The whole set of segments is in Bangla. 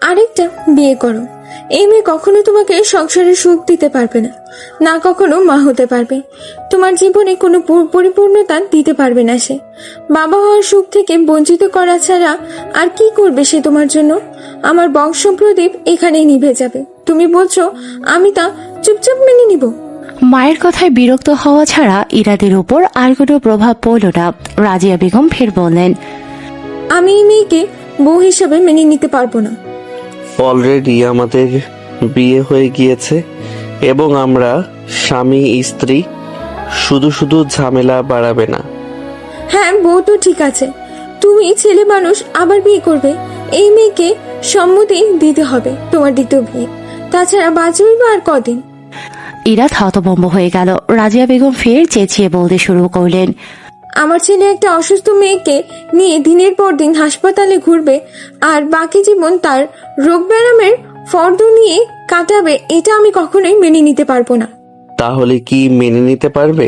আরেকটা বিয়ে করো। এই মেয়ে কখনো তোমাকে সংসারের সুখ দিতে পারবে না, না কখনো মা হতে পারবে। তোমার জীবনে কোনো পরিপূর্ণতা দিতে পারবে না সে। বাবা হওয়ার সুখ থেকে বঞ্চিত করা ছাড়া আর কি করবে সে তোমার জন্য? আমার বংশ প্রদীপ এখানেই নিভে যাবে। তুমি বলছো, আমি তা চুপচাপ মেনে নিব? মায়ের কথায় বিরক্ত হওয়া ছাড়া ইরাদের উপর আর কোনো প্রভাব পড়ল না। রাজিয়া বেগম ফের বললেন, আমি এই মেয়েকে বউ হিসাবে মেনে নিতে পারবো না। অলরেডি আমাদের বিয়ে হয়ে গিয়েছে এবং আমরা স্বামী স্ত্রী, শুধু শুধু ঝামেলা বাড়াবে না। হ্যাঁ, বউ তো ঠিক আছে, তুমি ছেলে মানুষ আবার বিয়ে করবে? এই মেয়েকে সম্মতি দিতে হবে তোমার দ্বিতীয় বিয়ে, তাছাড়া বাঁচবই বা আর কদিন? ইরাদ হতভম্ব হয়ে গেল। রাজিয়া বেগম ফের চেঁচিয়ে বলতে শুরু করলেন, আমার ছেলে একটা অসুস্থ মেয়েকে নিয়ে দিনের পর দিন হাসপাতালে ঘুরবে আর বাকি জীবন তার রোগ ব্যায়ামের ফর্দ নিয়ে কাটাবে, এটা আমি কখনোই মেনে নিতে পারবো না। তাহলে কি মেনে নিতে পারবে?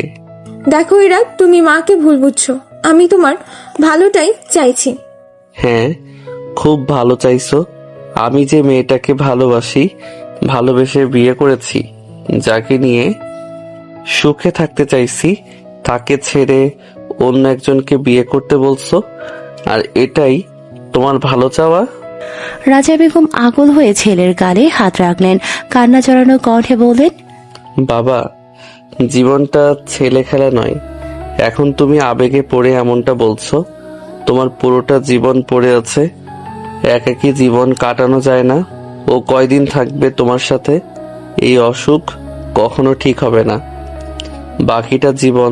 দেখো ইরা, তুমি মাকে ভুল বুঝছো। আমি তোমার ভালোটাই চাইছি। হ্যাঁ, খুব ভালো চাইছো। আমি যে মেয়েটাকে ভালোবাসি, ভালোবেসে বিয়ে করেছি, যাকে নিয়ে সুখে থাকতে চাইছি, তাকে ছেড়ে অন্য একজনকে বিয়ে করতে বলছো, আর এটাই তোমার ভালো চাওয়া? রাজিয়া বেগম আকুল হয়ে ছেলের গালে হাত রাখলেন। কান্না জড়ানো কণ্ঠে বললেন, বাবা, জীবনটা ছেলে খেলা নয়। এখন তুমি আবেগে পড়ে এমনটা বলছো। তোমার পুরোটা জীবন পড়ে আছে। একাকী জীবন কাটানো যায় না। ও কয়দিন থাকবে তোমার সাথে? এই অসুখ কখনো ঠিক হবে না। বাকিটা জীবন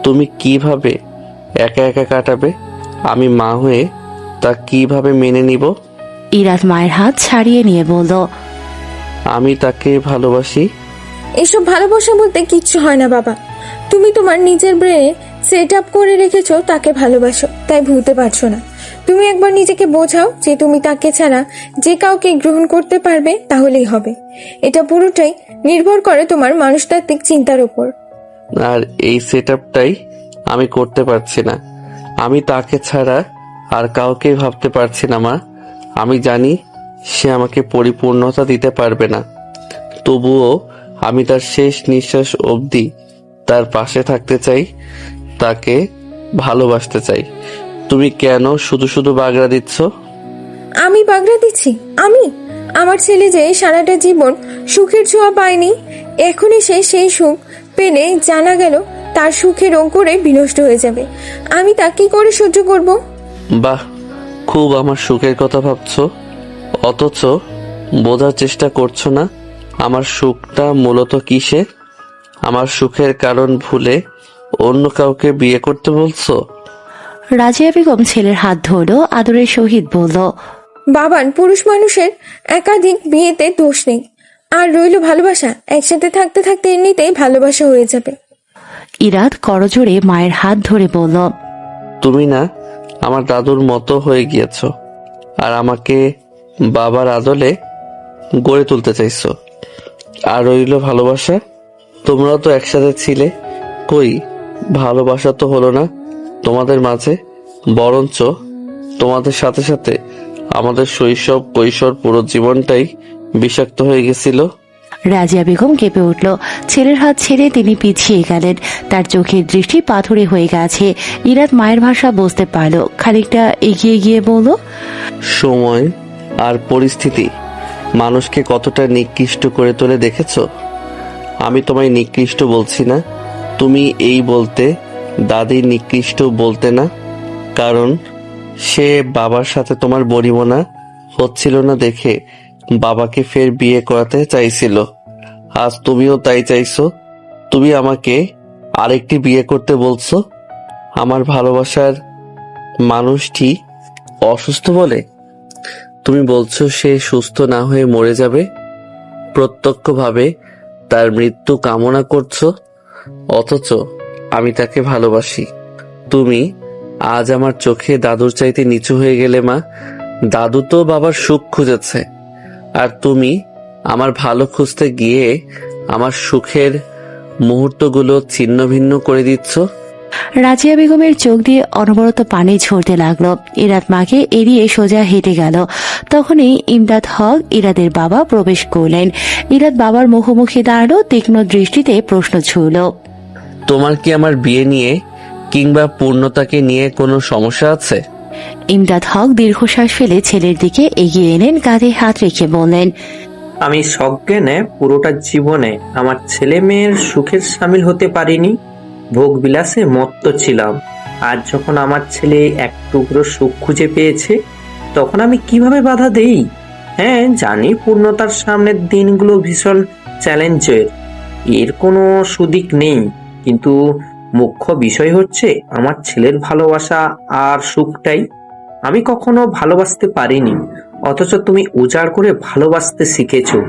তুমি কিভাবে একা একা কাটাবে? আমি মা হয়ে তা কিভাবে মেনে নিব? ইরাদ মায়ের হাত ছাড়িয়ে নিয়ে বলল, আমি তাকে ভালোবাসি। এসব ভালোবাসা বলতে কিচ্ছু হয় না বাবা। তুমি তোমার নিজের ব্রেনে সেট আপ করে রেখেছো তাকে ভালোবাসো, তাই ভুলতে পারছো না। তুমি একবার নিজেকে বোঝাও যে তুমি তাকে ছাড়া যে কাউকে গ্রহণ করতে পারবে, তাহলেই হবে। এটা পুরোটাই নির্ভর করে তোমার মানুষতাত্ত্বিক চিন্তার উপর। আর এই সেটআপটাই আমি করতে পারছি না। আমি তাকে ছাড়া আর কাউকে ভাবতে পারছি না মা। আমি জানি সে আমাকে পরিপূর্ণতা দিতে পারবে না, তবুও আমি তার শেষ নিঃশ্বাস অবধি তার পাশে থাকতে চাই, তাকে ভালোবাসতে চাই। তুমি কেন শুধু শুধু বাগড়া দিচ্ছ? আমি বাগড়া দিচ্ছি? আমার ছেলে যে সারাটা জীবন সুখের ছোঁয়া পায়নি, এখনই সে সেই সুখ পেলে জানা গেল তার সুখের অঙ্কুরে বিনষ্ট হয়ে যাবে। আমি তা কি করে সহ্য করব? বাহ, খুব আমার সুখের কথা ভাবছো, অথচ বোঝার চেষ্টা করছো না আমার সুখটা মূলত কিসে। আমার সুখের কারণ ভুলে অন্য কাউকে বিয়ে করতে বলছো? রাজিয়া বেগম ছেলের হাত ধরল, আদরের সহিত বলল, বাবান, পুরুষ মানুষের একাধিক বিয়েতে দোষ নেই। আর রইল ভালোবাসা, একসাথে থাকতে থাকতে এমনিতেই ভালোবাসা হয়ে যাবে। ইরাদ করজোড়ে মায়ের হাত ধরে বলল, তুমি না আমার দাদুর মতো হয়ে গিয়েছো, আর আমাকে বাবার আদলে গড়ে তুলতে চাইছো। আর রইল ভালোবাসা, তোমরাও তো একসাথে ছিলে, কই ভালোবাসা তো হলো না তোমাদের মাঝে। বরঞ্চ তোমাদের সাথে সাথে আমাদের শৈশব কৈশোর পুরো জীবনটাই বিষাক্ত হয়ে গেছিল। রাজিয়া বেগম কেঁপে উঠল। ছেলের হাত ছেড়ে তিনি পিছিয়ে গেলেন। তার চোখের দৃষ্টি পাথুরে হয়ে গেছে। ইরাদ মায়ের ভাষা বুঝতে পারল। খানিকটা এগিয়ে গিয়ে বলল, সময় আর পরিস্থিতি মানুষকে কতটা নিকৃষ্ট করে তোলে দেখেছো? আমি তোমায় নিকৃষ্ট বলছি না, তুমি এই বলতে দাদি নিকৃষ্ট বলতে না, কারণ সে বাবার সাথে তোমার বনিবনা হচ্ছিল না দেখে বাবাকে ফের বিয়ে করাতে চাইছিল। আজ তুমিও তাই চাইছো। তুমি আমাকে আরেকটি বিয়ে করতে বলছো আমার ভালোবাসার মানুষটি অসুস্থ বলে। তুমি বলছো সে সুস্থ না হয়ে মরে যাবে, প্রত্যক্ষভাবে তার মৃত্যু কামনা করছো, অথচ আমি তাকে ভালোবাসি। তুমি আজ আমার চোখে দাদুর চাইতে নিচু হয়ে গেলে মা। দাদু তো বাবার সুখ খুঁজেছে, আর তুমি আমার ভালো খুঁজতে গিয়ে আমার সুখের মুহূর্তগুলো ছিন্ন ভিন্ন করে দিচ্ছ। রাজিয়া বেগমের চোখ দিয়ে অনবরত পানি ঝরতে লাগলো। ইরাত মাকে এড়িয়ে সোজা হেঁটে গেল। তখনই ইমদাদ হক ইরাদের বাবা প্রবেশ করলেন। ইরাদ বাবার মুখোমুখি দাঁড়ালো, তীক্ষ্ণ দৃষ্টিতে প্রশ্ন ছুড়ল। তোমার কি আমার বিয়ে নিয়ে কিংবা পূর্ণতাকে নিয়ে কোনো সমস্যা আছে? ইমদাদ হক দীর্ঘশ্বাস ফেলে ছেলের দিকে এগিয়ে এলেন, কাঁধে হাত রেখে বললেন, আমি সজ্ঞানে পুরোটা জীবনে আমার ছেলে মেয়ের সুখের সামিল হতে পারিনি। ভোগ বিলাসে মত্ত ছিলাম। আজ যখন আমার ছেলে এক টুকরো সুখ খুঁজে পেয়েছে, তখন আমি কিভাবে বাধা দেই? হ্যাঁ, জানি পূর্ণতার সামনের দিনগুলো ভীষণ চ্যালেঞ্জের, এর কোনো সুদিক নেই, কিন্তু মুখ্য বিষয় হচ্ছে আমার ছেলের ভালোবাসা আর সুখটাই। আমি কখনো ভালোবাসতে পারিনি, অথচ তুমি উজাড় করে ভালোবাসতে শিখেছো,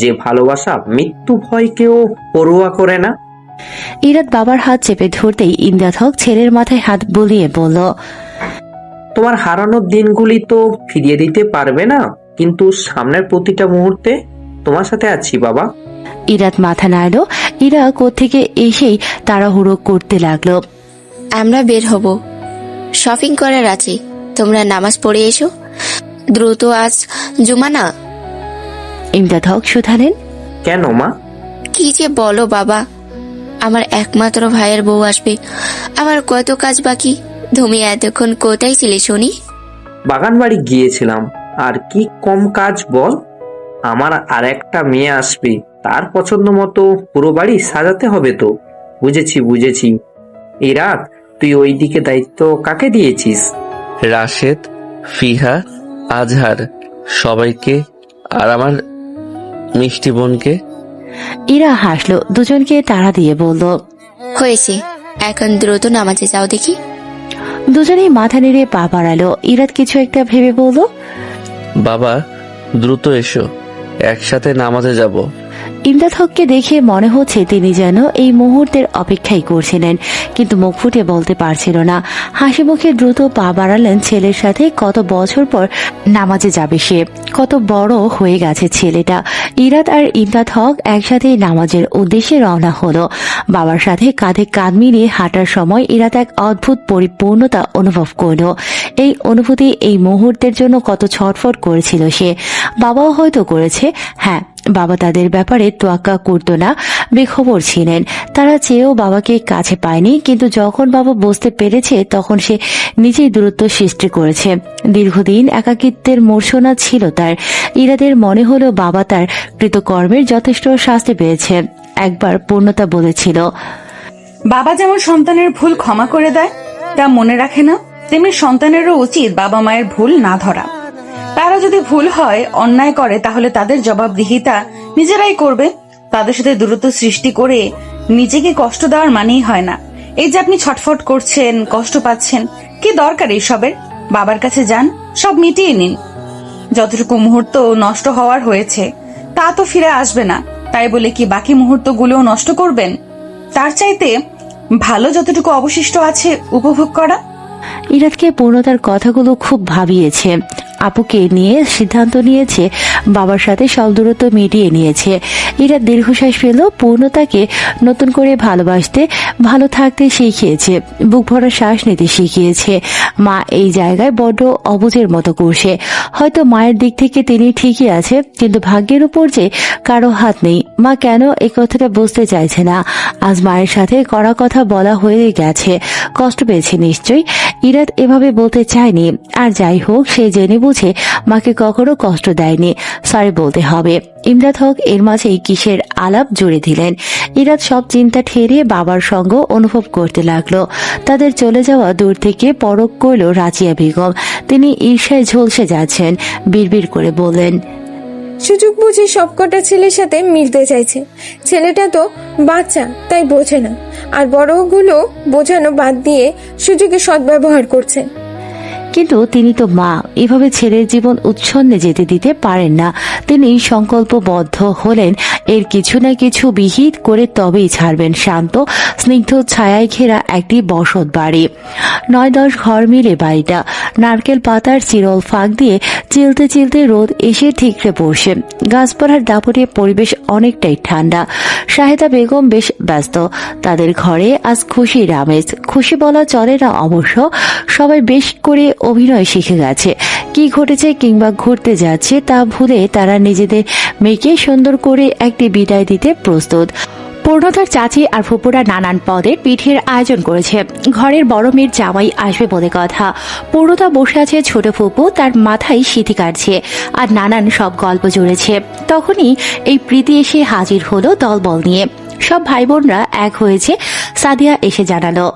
যে ভালোবাসা মৃত্যু ভয়কেও পরোয়া করে না। ইরাদ বাবার হাত চেপে ধরতেই ইমদাদ হক ছেলের মাথায় হাত বুলিয়ে বলল, তোমার হারানোর দিনগুলি তো ফিরিয়ে দিতে পারবে না, কিন্তু সামনের প্রতিটা মুহূর্তে তোমার সাথে আছি বাবা। ইরাদ মাথা নাড়ল। ইরা কোত্থেকে এসেই তাড়াহুড়ো করতে লাগলো। আমরা বের হব, শপিং করার আছে, তোমরা নামাজ পড়ে এসো, দ্রুত, আজ জুমা না। ইমদাদ হক শুধালেন, কেন মা? কি যে বলো বাবা, আমার একমাত্র ভাইয়ের বউ আসবে, আমার কত কাজ বাকি। তুমি এতক্ষণ কোথায় ছিলে শুনি? বাগান বাড়ি গিয়েছিলাম। আর কি কম কাজ বল? আমার আর একটা মেয়ে আসবে, তার পছন্দ মতো পুরো বাড়ি সাজাতে হবে তো। বুঝেছি বুঝেছি। এই রাত তুই ওই দিকে দায়িত্ব কাকে দিয়েছিস? রাশেদ, ফিহা, আজহার, সবাইকে, আর আমার মিষ্টি বোনকে। ইরা হাসলো, দুজনকে তাড়া দিয়ে বলল, হয়েছে, এখন দ্রুত নামাজে যাও দেখি। দুজনেই মাথা নেড়ে পা বাড়ালো। ইরাদ কিছু একটা ভেবে বলল, বাবা দ্রুত এসো, একসাথে নামাজে যাব। ইমদাদ হককে দেখে মনে হচ্ছে তিনি যেন এই মুহূর্তের অপেক্ষাই করছিলেন, কিন্তু মুখ ফুটে বলতে পারছিল না। হাসি মুখে দ্রুত পা বাড়ালেন। ছেলের সাথে কত বছর পর নামাজে যাবে সে, কত বড় হয়ে গেছে ছেলেটা। ইরাদ আর ইমদাদ হক একসাথে নামাজের উদ্দেশ্যে রওনা হলো। বাবার সাথে কাঁধে কাঁধ মিলিয়ে হাঁটার সময় ইরাদ এক অদ্ভুত পরিপূর্ণতা অনুভব করলো। এই অনুভূতি এই মুহূর্তের জন্য কত ছটফট করেছিল সে। বাবাও হয়তো করেছে। হ্যাঁ, বাবা তাদের ব্যাপারে তোয়াক্কা করতো না, বেখবর ছিলেন। তারা চেয়েও বাবাকে কাছে পায়নি, কিন্তু যখন বাবা বুঝতে পেরেছে তখন সে নিজেই দূরত্ব সৃষ্টি করেছে। দীর্ঘদিন একাকিত্বের মূর্ছনা ছিল তার। ইরাদের মনে হলো বাবা তার কৃতকর্মের যথেষ্ট শাস্তি পেয়েছে। একবার পূর্ণতা বলেছিল, বাবা যেমন সন্তানের ভুল ক্ষমা করে দেয়, তা মনে রাখে না, তেমনি সন্তানেরও উচিত বাবা মায়ের ভুল না ধরা। তারা যদি ভুল হয়, অন্যায় করে, তাহলে তাদের জবাবদিহিতা নিজেরাই করবে। তাদের সাথে দূরত্ব সৃষ্টি করে নিজেকে কষ্ট দেওয়ার মানেই হয় না। এই যে আপনি ছটফট করছেন, কষ্ট পাচ্ছেন, কি দরকার এইসবের? বাবার কাছে যান, সব মিটিয়ে নিন। যতটুকু মুহূর্ত নষ্ট হওয়ার হয়েছে তা তো ফিরে আসবে না, তাই বলে কি বাকি মুহূর্তগুলোও নষ্ট করবেন? তার চাইতে ভালো যতটুকু অবশিষ্ট আছে উপভোগ করা। ইরাদকে পূর্ণতার কথাগুলো খুব ভাবিয়েছে। আপুকে নিয়ে সিদ্ধান্ত নিয়েছে, বাবার সাথে সব দূরত্ব মিটিয়ে নিয়েছে। ইরাদ দীর্ঘশ্বাস ফেল। পূর্ণতাকে নতুন করে ভালোবাসতে, ভালো থাকতে শিখিয়েছে, বুক ভরা শ্বাস নিতে শিখিয়েছে। মা এই জায়গায় বড্ড অবুঝের মতো করছে। হয়তো মায়ের দিক থেকে তিনি ঠিকই আছে, কিন্তু ভাগ্যের উপর যে কারো হাত নেই। মা কেন এই কথাটা বুঝতে চাইছে না? আজ মায়ের সাথে কড়া কথা বলা হয়ে গেছে, কষ্ট পেয়েছে নিশ্চয়ই। ইরাদ এভাবে বলতে চায়নি। আর যাই হোক, সে জেনে বুঝে মাকে কখনো কষ্ট দেয়নি, সরি বলতে হবে। ইমদাদ হক এর মাঝেই কিসের আলাপ জুড়ে দিলেন। ইরাদ সব চিন্তা ঠেরিয়ে বাবার সঙ্গ অনুভব করতে লাগলো। তাদের চলে যাওয়া দূর থেকে পরখ করল রাজিয়া বেগম। তিনি ঈর্ষায় ঝলসে যাচ্ছেন, বিড়বিড় করে বললেন, সুযোগ বুঝে সবকটা ছেলের সাথে মিলতে চাইছে। ছেলেটা তো বাচ্চা, তাই বোঝে না, আর বড়গুলো বোঝানো বাদ দিয়ে সুযোগে সদ্ব্যবহার করছে। কিন্তু তিনি তো মা, এভাবে ছেলের জীবন উচ্ছন্নে যেতে দিতে পারেন না। তিনি সংকল্পবদ্ধ হলেন এর কিছু না কিছু বিহিত করে তবেই ছাড়বেন শান্ত স্নিগ্ধ ছায়ায় ঘেরা একটি বসত বাড়ি। 9-10 ঘর মিলে বাড়িটা। নারকেল পাতার চিরল ফাঁক দিয়ে চিলতে চিলতে রোদ এসে ঠিকরে পড়ছে। গাছপালার দাপটে পরিবেশ অনেকটাই ঠান্ডা। শাহেদা বেগম বেশ ব্যস্ত। তাদের ঘরে আজ খুশির আমেজ। খুশি বলা চলে না অবশ্য, সবাই বেশ করে অভিনয় শিখে গেছে। কি ঘটেছে কিংবা ঘটতে যাচ্ছে তা ভুলে তারা নিজেদের মেয়েকে সুন্দর করে একটি বিদায় দিতে প্রস্তুত। পূর্ণতার চাচি আর ফুপুরা নানান পদের পিঠের আয়োজন করেছে। ঘরের বড় মেয়ের জামাই আসবে বলে কথা। পূর্ণতা বসে আছে ছোট ফুপু, তার মাথায় সিঁথি কাটছে আর নানান সব গল্প জুড়েছে। তখনই এই প্রীতি এসে হাজির হলো দলবল নিয়ে। সব ভাই বোনরা এক হয়েছে। সাদিয়া এসে জানালো,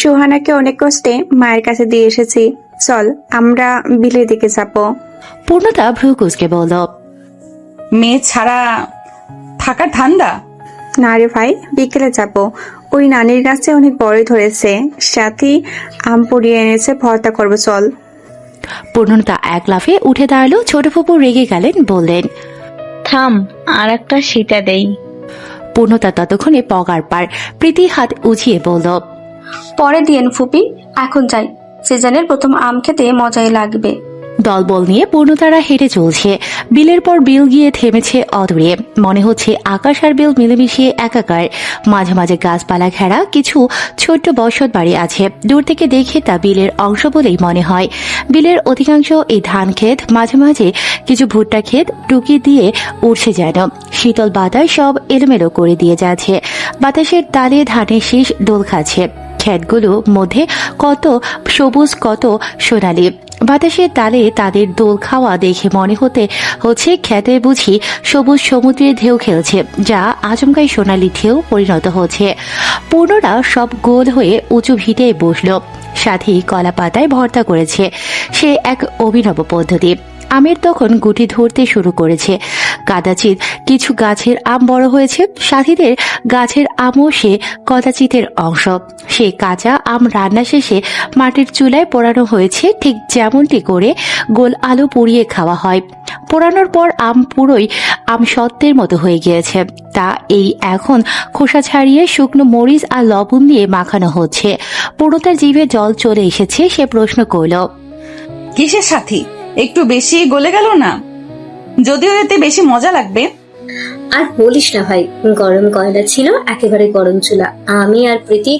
সুহানাকে অনেক কষ্টে মায়ের কাছে দিয়ে এসেছি, চল আমরা বিলের দিকে যাবো। পূর্ণতা ভ্রু কুঁচকে বলল, মেয়ে ছাড়া থাকার ধান্দা? না রে ভাই, বিকেলে যাব। ওই নানির গাছে অনেক বড় ধরেছে, সাথে আম পড়িয়ে এনেছে, ভর্তা করবো, চল। পূর্ণতা এক লাফে উঠে দাঁড়ালো। ছোট ফুপু রেগে গেলেন, বললেন, থাম, আর একটা সিটা দেই। পূর্ণতা ততক্ষণে পগার পার। প্রীতি হাত উঁচিয়ে বলল, পরে দিয়েন ফুপি, এখন যাই, সিজনের প্রথম আম খেতে মজাই লাগবে। দলবল নিয়ে পূর্ণতারা হেঁটে চলছে। বিলের পর বিল গিয়ে থেমেছে অদূরে। মনে হচ্ছে আকাশ আর বিল মিলেমিশিয়ে একাকার। মাঝে মাঝে গাছপালা ঘেরা কিছু ছোট্ট বসত বাড়ি আছে। দূর থেকে দেখে তা বিলের অংশ বলেই মনে হয়। বিলের অধিকাংশ এই ধান ক্ষেত, মাঝে মাঝে কিছু ভুট্টা ক্ষেত টুকি দিয়ে উঠছে যেন। শীতল বাতাস সব এলোমেলো করে দিয়ে যাচ্ছে। বাতাসের তালে ধানের শীষ দোল খাচ্ছে। ক্ষেতগুলোর মধ্যে কত সবুজ, কত সোনালি। বাতাসের তালে তাদের দোল খাওয়া দেখে মনে হচ্ছে ক্ষেতে বুঝি সবুজ সমুদ্রের ঢেউ খেলছে, যা আচমকাই সোনালি ঢেউ পরিণত হচ্ছে। পূর্ণরা সব গোল হয়ে উঁচু ভিটে বসলো। সাথী কলা পাতায় ভর্তা করেছে। সে এক অভিনব পদ্ধতি। আমের তখন গুটি ধরতে শুরু করেছে। কাদাচিৎ কিছু গাছের আম বড় হয়েছে। সাথীদের গাছের আমও সে কদাচিতের অংশ। সে কাঁচা আম রান্না শেষে মাটির চুলায় পোড়ানো হয়েছে, ঠিক যেমনটি করে গোল আলু পুড়িয়ে খাওয়া হয়। পোড়ানোর পর আম পুরোই আম সত্ত্বের মতো হয়ে গিয়েছে। তা এই এখন খোসা ছাড়িয়ে শুকনো মরিচ আর লবণ দিয়ে মাখানো হচ্ছে। পূর্ণতার জিভে জল চলে এসেছে। সে প্রশ্ন করল, কিসের সাথী? একটু বেশি গলে গেল না? যদিও এতে বেশি মজা লাগবে। আর বলিস না ভাই, গরম কয়লা ছিল, একেবারে গরম চুলা। আমি আর প্রীতি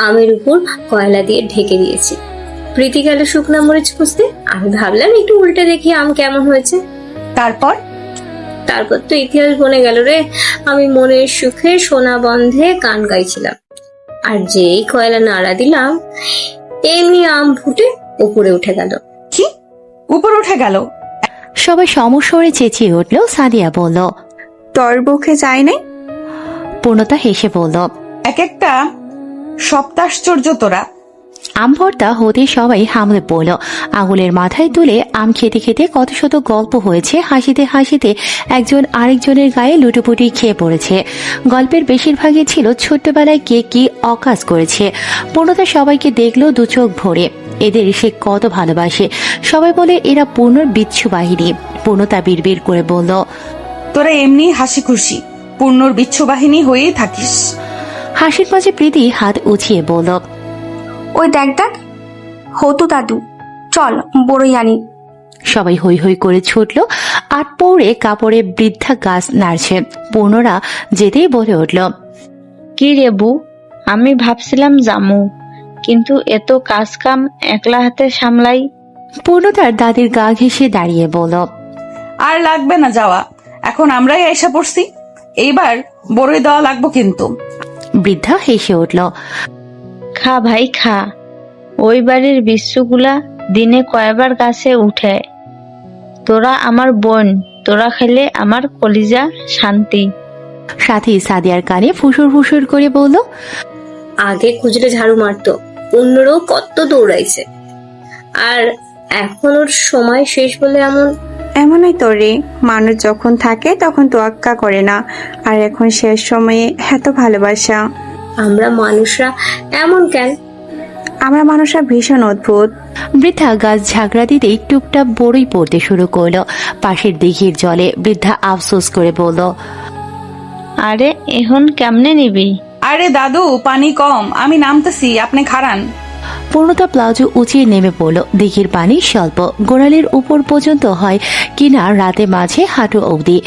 আমের উপর কয়লা দিয়ে ঢেকে দিয়েছি। প্রীতি গেল শুকনা মরিচ খুঁজতে, আমি ভাবলাম একটু উল্টে দেখি আম কেমন হয়েছে। তারপর তো ইতিহাস বনে গেল রে। আমি মনের সুখে সোনা বন্ধে গান গাইছিলাম, আর যেই কয়লা নাড়া দিলাম, এমনি আম ফুটে উপরে উঠে গেল। কি উপর উঠে গেল? সবাই সমস্বরে চেঁচিয়ে উঠল। সাদিয়া বলল, তোর বুকে যায় নাই? পূর্ণতা হেসে বলল, এক একটা সপ্তাশ্চর্য তোরা। আম ভর্তা হতে সবাই হামলে পড়ল। আঙুলের মাথায় তুলে আম খেতে খেতে কত শত গল্প হয়েছে। হাসিতে হাসিতে একজন আরেকজনের গায়ে লুটোপুটি খেয়ে পড়েছে। গল্পের বেশিরভাগই ছিল ছোট্টবেলায় কে কি অকাজ করেছে। পূর্ণতা সবাইকে দেখলো দু চোখ ভরে। এদের সে কত ভালোবাসে। সবাই বলে এরা পূর্ণর বিচ্ছু বাহিনী। পূর্ণতা বিড়বিড় করে বলল, তোরা এমনি হাসি খুশি পূর্ণর বিচ্ছু বাহিনী হয়েই থাকিস। হাসির মাঝে প্রীতি হাত উঁচিয়ে বলল, ওই দেখ দেখ, হতু দাদু, চল বড়ই আনি। সবাই হৈ হৈ করে ছুটল। আট পৌড়ে কাপড়ে বৃদ্ধা গাছ নাড়ছে। পূর্ণরা যেতেই বলে উঠল, কি রে বউ, আমি ভাবছিলাম জামু, কিন্তু এত কাজ কাম একলা হাতে সামলাই। পূর্ণতার দাদির গা ঘেঁষে দাঁড়িয়ে বলল, আর লাগবে না যাওয়া, এখন আমরাই এসে পড়ছি, এইবার বড়ই দেওয়া লাগবো কিন্তু। বৃদ্ধা হেসে উঠল, খা ভাই খা, ওই বাড়ির বিশ্বগুলা দিনে কয়বার গাছে উঠে। তোরা আমার বোন, তোরা খেলে আমার কলিজা শান্তি। সাথী সাদিয়ার কানে ফুসুর ফুসুর করে বলল, আগে খুঁজলে ঝাড়ু মারতো, অন্যরাও কত দৌড়াইছে, আর এখন ওর সময় শেষ বলে এমনই তো রে, মানুষ যখন থাকে তখন তোয়াক্কা করে না, আর এখন শেষ সময়ে এত ভালোবাসা। আমরা মানুষরা এমন কেন? আমরা মানুষরা ভীষণ অদ্ভুত। বৃদ্ধা গাছ ঝাগড়া দিতেই টুপটাপ বড়ই পড়তে শুরু করলো। পাশের দিঘির জলে বৃদ্ধা আফসোস করে বলল, আরে এখন কেমনে নিবি? আরে দাদু, পানি কম, আমি নামতেছি, আপনি খাড়ান। পূর্ণতা প্লাজো উঁচিয়ে নেমে পড়ল। দিঘির পানি স্বল্প, গোড়ালির উপর পর্যন্ত হয় কিনা রাতে মাঝে হাঁটু অবধি।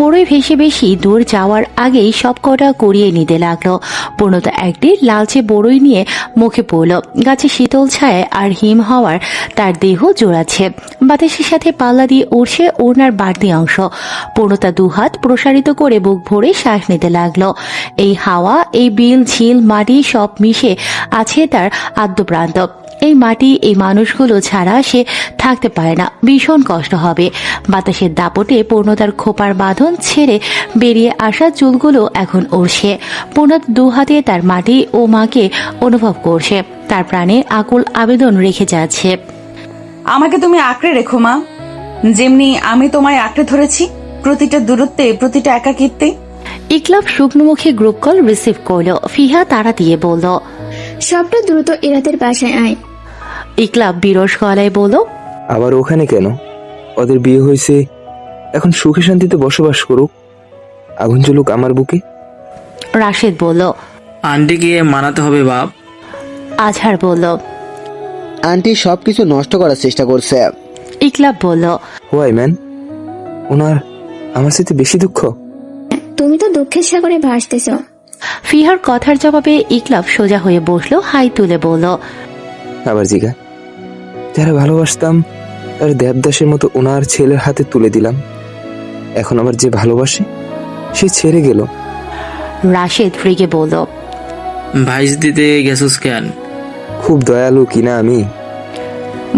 বড়ই ভেসে বেশি দূর যাওয়ার আগেই সব কটা করিয়ে নিতে লাগলো। পূর্ণতা একটি লালচে বড়ই নিয়ে মুখে পড়ল। গাছে শীতল ছায় আর হিম হওয়ার তার দেহ জোড়াচ্ছে। বাতাসের সাথে পাল্লা দিয়ে উঠছে ওড়নার বাড়তি অংশ। পূর্ণতা দুহাত প্রসারিত করে বুক ভরে শ্বাস নিতে লাগলো। এই হাওয়া, এই বিল, ঝিল, মাটি সব মিশে আছে তার আদ্যপ্রান্ত। এই মাটি, এই মানুষগুলো ছাড়া সে থাকতে পারে না, ভীষণ কষ্ট হবে। বাতাসের দাপটে পূর্ণতার খোপার বাঁধন ছেড়ে বেরিয়ে আসা চুলগুলো এখন উড়ছে। পূর্ণতা দু হাতে তার মাটি ও মাকে অনুভব করছে। তার প্রাণে আকুল আবেদন রেখে যাচ্ছে। আমাকে তুমি আঁকড়ে রেখো মা, যেমনি আমি তোমায় আঁকড়ে ধরেছি, প্রতিটা দূরত্বে, প্রতিটা একাকিত্বে। ইকলাব শুকনো মুখে গ্রুপ কল রিসিভ করলো। ফিহা তাড়া দিয়ে বলল, সবটা দ্রুত ইরাদের বাসায় আয়। ইকলাব বিরস গলায় বলল, আবার ওখানে কেন? ওদের বিয়ে হয়েছে, এখন সুখে শান্তিতে বসবাস করুক, আগুন জ্বলুক আমার বুকে। রাশেদ বলল, আন্টিকে মানাতে হবে বাপ। আজহার বলল, আন্টি সবকিছু নষ্ট করার চেষ্টা করছে। ইকলাব বলল, হোয়াই ম্যান, ওনার আমার সাথে বেশি দুঃখ। তুমি তো দুঃখের সাগরে ভাসতেছ। ফিহার কথার জবাবে ইকলাব সোজা হয়ে বসলো, হাই তুলে বলল, আবার জিগা, যারা ভালোবাসতাম তার দেবদাসের মতো ওনার ছেলের হাতে তুলে দিলাম। এখন আবার যে ভালোবাসে সে ছেড়ে গেল। রাশেদ রেগে বলল, ভাইস দিতে গেছস কেন? খুব দয়ালু কিনা আমি?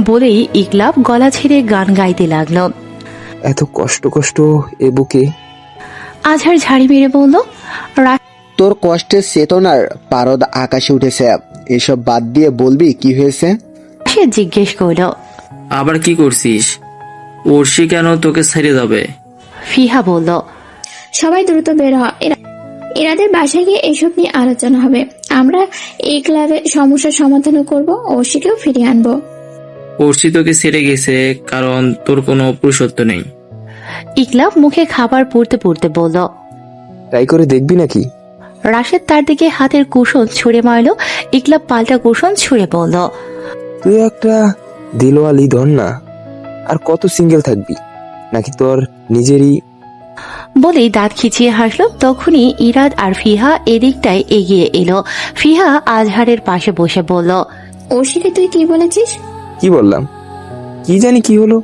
বলেই ইকলাব গলা ছেড়ে গান গাইতে লাগলো। এত কষ্ট কষ্ট এ বুকে। আজহার ঝাড়ি মেরে বলল, তোর কষ্টের চেতনার পারদ আকাশে উঠেছে, এসব বাদ দিয়ে বলবি কি হয়েছে? রাশেদ জিজ্ঞেস করল, আবার কি করছিস? ওরসি কেন তোকে ছেড়ে যাবে? ফিহা বলল, সবাই দ্রুত বের হ, ইরাদের বাসায় গিয়ে এসব নিয়ে আলোচনা হবে। আমরা এই ক্লাবে সমস্যার সমাধানও করব, ওরশিকেও ফিরিয়ে আনবো। ওরসি তোকে ছেড়ে গেছে কারণ তোর কোনো পুরুষত্ব নেই। ইকলাব মুখে খাবার পুড়তে পুড়তে বলল, ট্রাই করে দেখবি নাকি? রাশেদ তার দিকে হাতের কুশন ছুঁড়ে মারল। ইকলাব পাল্টা কুশন ছুঁড়ে বলল, তুই একটা দিলওয়ালি ধর না, আর কত সিঙ্গেল থাকবি? নাকি তোর নিজেরই? বলেই দাঁত খিচিয়ে হাসল। তখনই ইরাদ আর ফিহা এদিকটায় এগিয়ে এলো। ফিহা আজহারের পাশে বসে বলল, ওরশিকে তুই কি বলেছিস? কি বললাম? কি জানি কি হলো,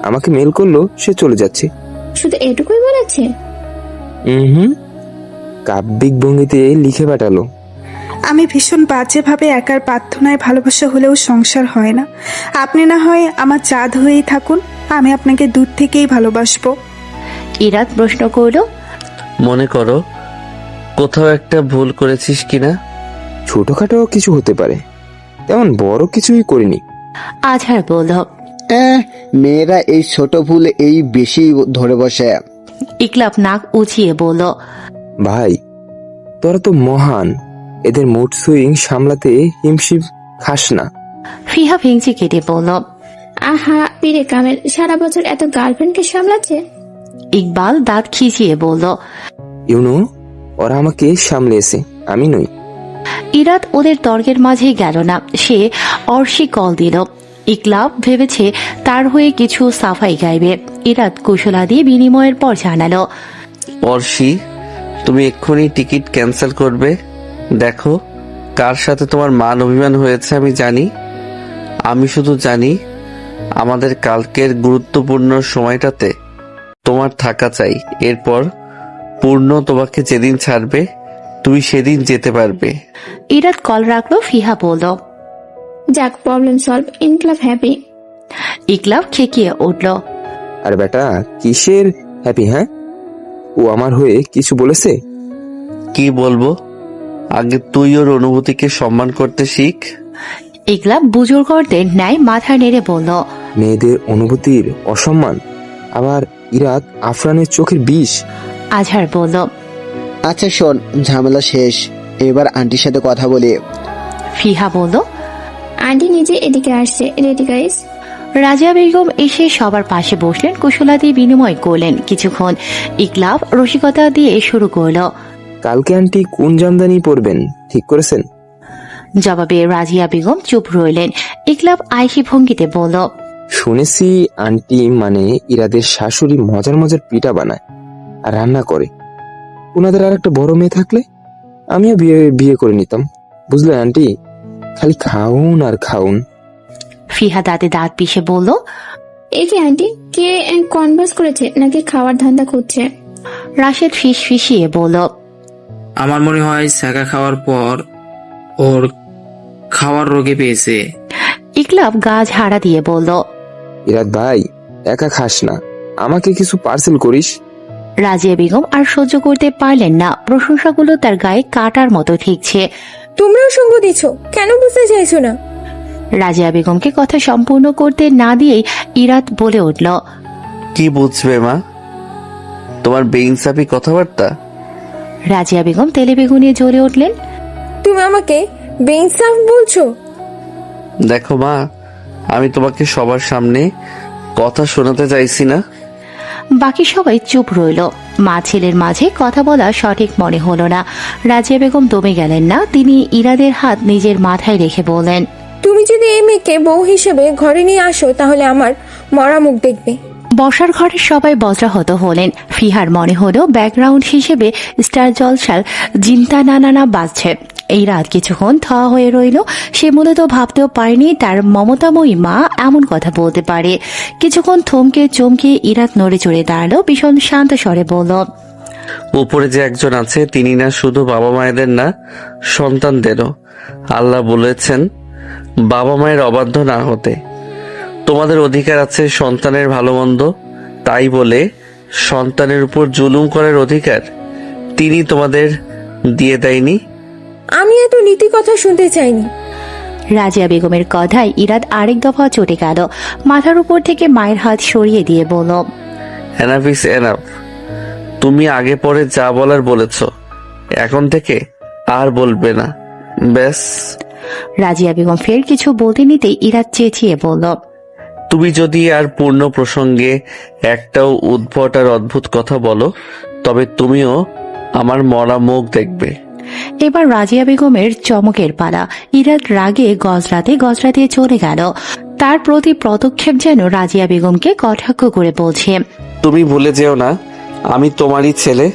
আমাকে মেল করলো, সে চলে যাচ্ছে। শুধু এটুকুই বলেছে? হুম, কাব্যিক ভঙ্গিতে লিখে পাঠালো। আমি ভীষণ বাজেভাবে একার প্রার্থনায় ভালোবাসা হলেও সংসার হয় না। আপনি না হয় আমার চাঁদ হয়েই থাকুন, আমি আপনাকে দূর থেকেই ভালোবাসবো। ইরাদ প্রশ্ন করল, মনে করো কোথাও একটা ভুল করেছিস কিনা? ছোটখাটো কিছু হতে পারে, তেমন বড় কিছুই করিনি। আজহার বলল, মেয়েরা এই ছোট ভুল এই বেশি ধরে বসে। ইকলাব নাক উঁচিয়ে বলল, ভাই তোরা তো মহান, এদের মুড সুইং সামলাতে হিমশিম খাস না। ফিহা ভেঙচি কেটে বলল, আহা পীরে কামেল, সারা বছর এত গার্লফ্রেন্ডকে সামলাচ্ছে। ইকবাল দাঁত খিচিয়ে বলল, ইউনো, ওরা আমাকে সামলেছে, আমি নই। ইরাদ ওদের তর্কের মাঝে গেল না। সে অর্শি কল দিল। ইকলাব ভেবেছে তার হয়ে কিছু সাফাই গাইবে। ইরাদ কুশলাদি বিনিময়ের পর জানালো, অর্শি, তুমি এক্ষুনি টিকিট ক্যান্সেল করবে। দেখো কার সাথে তোমার মান অভিমান হয়েছে আমি জানি। আমি শুধু জানি আমাদের কালকের গুরুত্বপূর্ণ সময়টাতে তোমার থাকা চাই। এরপর পূর্ণ তোমাকে যেদিন ছাড়বে তুমি সেদিন যেতে পারবে। ইরাদ কল রাখলো। ফিহা বলল, যাক, প্রবলেম সলভ, ইনক্লাব হ্যাপি। ইকলাব খেকিয়ে উঠল, আর বেটা কিসের হ্যাপি? হ্যাঁ, ও আমার হয়ে কিছু বলেছে? কি বলবো? আগে তুই ওর অনুভূতিকে সম্মান করতে শিখ। ইকলাব বুজুর্গদের ন্যায় মাথা নেড়ে বলল, মেয়েদের অনুভূতির অসম্মান, আবার ইরাদ আফরানের চোখের বিষ। আজহার বলল, আচ্ছা শোন, ঝামেলা শেষ, এবার আন্টির সাথে কথা বলি। ফিহা বলল, আন্টি নিজে এদিকে আসছে। Ready guys? রাজিয়া বেগম এসে সবার পাশে বসলেন, কুশলাদি বিনিময় করলেন কিছুক্ষণ। ইকলাব রসিকতা দিয়ে শুরু করলো। কালকে আন্টি কোন জামদানি পরবেন ঠিক করেছেন? জবাবে রাজিয়া বেগম চুপ রইলেন। ইকলাব আইসি ভঙ্গিতে বলল, শুনেছি আন্টি মানে ইরাদের শাশুড়ি মজার মজার পিঠা বানায় আর রান্না করে। ওনাদের আর একটা বড় মেয়ে থাকলে আমিও বিয়ে করে নিতাম, বুঝলেন আন্টি? খালি খাউন আর খাউন। ফিহা দাঁতে দাঁত পিষে বলল, এ কি আন্টি, কে কনভার্স করেছে নাকি খাওয়ার ধান্দা করছে? রাশেদ ফিস ফিসিয়ে বলল, আমার মনে হয় ছাকা খাওয়ার পর ওর খাওয়ার রোগে পেয়েছে। ইকলাব গা ঝাড়া দিয়ে বলল, ইরাদ ভাই একা খাস না, আমাকে কিছু পার্সেল করিস। রাজিয়া বেগম আর সহ্য করতে পারলেন না, প্রশংসাগুলো তার গায়ে কাটার মতো ঠিকছে। তোমরাও সঙ্গ দিচ্ছ, কেন বুঝতে চাইছো না? রাজিয়া বেগমকে কথা সম্পূর্ণ করতে না দিয়েই ইরাত বলে উঠল, কি বুঝবে মা, তোমার বেইনসাফি কথাবার্তা। রাজিয়া বেগম তেলে বেগুনে জ্বলে উঠলেন, তুমি আমাকে বেইনসাফ বলছো? দেখো মা, আমি তোমাকে সবার সামনে কথা শোনাতে চাইছি না। বাকি সবাই চুপ রইল। মা ছেলের মাঝে কথা বলা সঠিক মনে হলো না। রাজিয়া বেগম দমে গেলেন না, তিনি ইরাদের হাত নিজের মাথায় রেখে বললেন, তুমি যদি এই মেয়েকে বউ হিসেবে ঘরে নিয়ে আসো তাহলে আমার মরা মুখ দেখবে। বসার ঘরে সবাই বজ্রাহত হলেন। ফিহার মনে হলো ব্যাকগ্রাউন্ড হিসেবে স্টার জলসার জিন্তা নানানা বাজছে। এই রাত কিছুক্ষণ থা হয়ে রইল। সে মূলত ভাবতেও পারেনি তার মমতাময়ী মা এমন কথা বলতে পারে। কিছুক্ষণ থমকে চমকে ইরাত নড়ে চড়ে দাঁড়ালো, ভীষণ শান্ত স্বরে বলল, উপরে যে একজন আছে তিনি না শুধু বাবা মায়েদের না, সন্তানদেরও। আল্লাহ বলেছেন বাবা মায়ের অবাধ্য না হতে। তোমাদের অধিকার আছে সন্তানের ভালো মন্দ, তাই বলে সন্তানের উপর জুলুম করার অধিকার তিনি তোমাদের দিয়ে দেয়নি। আমি এত নীতি কথা শুনতে চাইনি। রাজিয়া বেগমের কথায় ইরাদ আরেক দফা চটে গেল। মাথার উপর থেকে মায়ের হাত সরিয়ে দিয়ে বলল, এনাফ ইজ এনাফ। তুমি আগে পরে যা বলার বলেছ, এখন থেকে আর বলবে না, ব্যাস। রাজিয়া বেগম ফের কিছু বলতে নিতেই ইরাদ চেঁচিয়ে বলল, তুমি যদি আর পূর্ণ প্রসঙ্গে একটাও উদ্ভট আর অদ্ভুত কথা বলো তবে তুমিও আমার মরা মুখ দেখবে। এবার রাজিয়া বেগমের চমকের পালা। ইরাদ রাগে গজরাতে চলে গেল। তার প্রতি পদক্ষেপ যেন রাজিয়া বেগমকে কটাক্ষ করে বলছে, তুমি ভুলে যেও না আমি তোমারই ছেলে।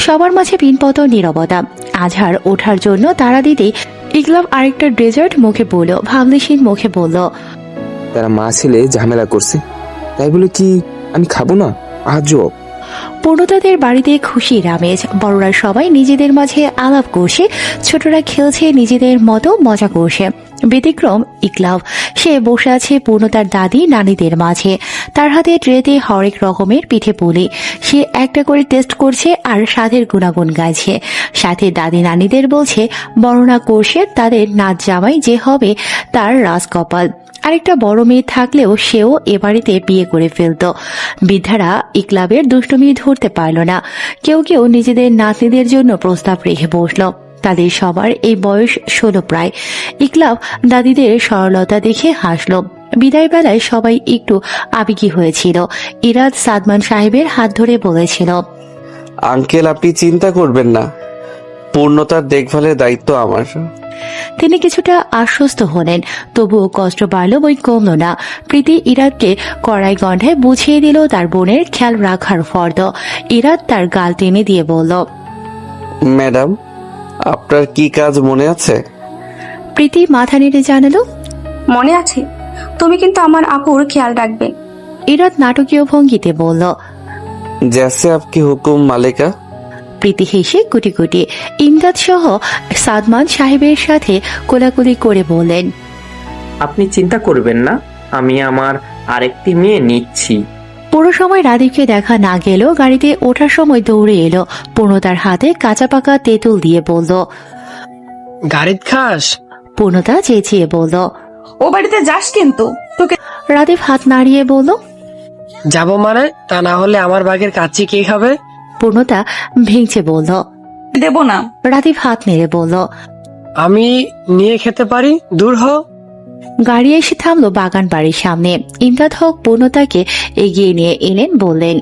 সবার মাঝে পিনপত নীরবতা। আজহার ওঠার জন্য তাড়া দিতেই ইকলাব আরেকটা ডেজার্ট মুখে বলল, ভাবলেশীন মুখে বলল, তারা মা ছেলে ঝামেলা করছে, তাই বলে কি আমি খাবো না? আজব। পূর্ণতাদের বাড়িতে খুশির আমেজ। বড়রা সবাই নিজেদের মাঝে আলাপ করছে, ছোটরা খেলছে, নিজেদের মতো মজা করছে। ব্যতিক্রম ইকলাব। সে বসে আছে পূর্ণতার দাদি নানিদের মাঝে। তার হাতে ট্রেতে হরেক রকমের পিঠে পুলি। সে একটা করে টেস্ট করছে আর স্বাদের গুণাগুণ গাইছে। সাথে দাদি নানিদের বলছে, বর্ণনা করছে তাদের নাচ জামাই যে হবে তার রাজকপাল। আরেকটা বড় মেয়ে থাকলেও সেও এ বাড়িতে বিয়ে করে ফেলত। বৃদ্ধারা ইকলাবের দুষ্টুমি ধরতে পারল না। কেউ কেউ নিজেদের নাতনিদের জন্য প্রস্তাব রেখে বসল। তাদের সবার এই বয়স 16 প্রায়। ইকলাব দাদিদের সরলতা দেখে হাসল। বিদায় বেলায় সবাই একটু আবেগী হয়েছিল। ইরাদ সাদমান সাহেবের হাত ধরে বলেছিল, আঙ্কেল আপনি চিন্তা করবেন না, পূর্ণতার দেখভালের দায়িত্ব আমার। তিনি কিছুটা আশ্বস্ত হলেন, তবুও কষ্ট বাড়ল বই কমল না। প্রীতি ইরাদকে কড়াই গন্ধায় বুঝিয়ে দিল তার বোনের খেয়াল রাখার ফর্দ। ইরাদ তার গাল টেনে দিয়ে বলল, ম্যাডাম আপনার কি কাজ মনে আছে? প্রীতি মাথা নেড়ে জানালো, মনে আছে। তুমি কিন্তু আমার আপুর খেয়াল রাখবে। ইরাদ নাটকীয় ভঙ্গিতে বলল, জैसे आपकी हुकुम मालिका। প্রীতি হেসে কুটি কুটি ইমদাদ সহ সাদমান সাহেবের সাথে কোলাকুলি করে বললেন, আপনি চিন্তা করবেন না, আমি আমার আরেকটি মেয়ে নিচ্ছি। পুরো সময় রাদীপকে দেখা না গেলেও গাড়িতে ওঠার সময় দৌড়ে এলো। পূর্ণতার হাতে কাঁচা পাকা তেঁতুল দিয়ে বলল, গাড়িত খাস? পূর্ণতা চেঁচিয়ে বলল, ও বাড়িতে যাস কিন্তু। তোকে রাদীপ হাত নাড়িয়ে বলল, যাব মানে? তা না হলে আমার বাঘের কাচ্চি কে খাবে? পূর্ণতা ভেঙচে বলল, দেব না। রাদীপ হাত নেড়ে বলল, আমি নিয়ে খেতে পারি, দূর হ। গাড়ি এসে থামলো বাগান বাড়ির সামনে। ইমদাদ হক পূর্ণতাকে এগিয়ে নিয়ে এলেন, বললেন,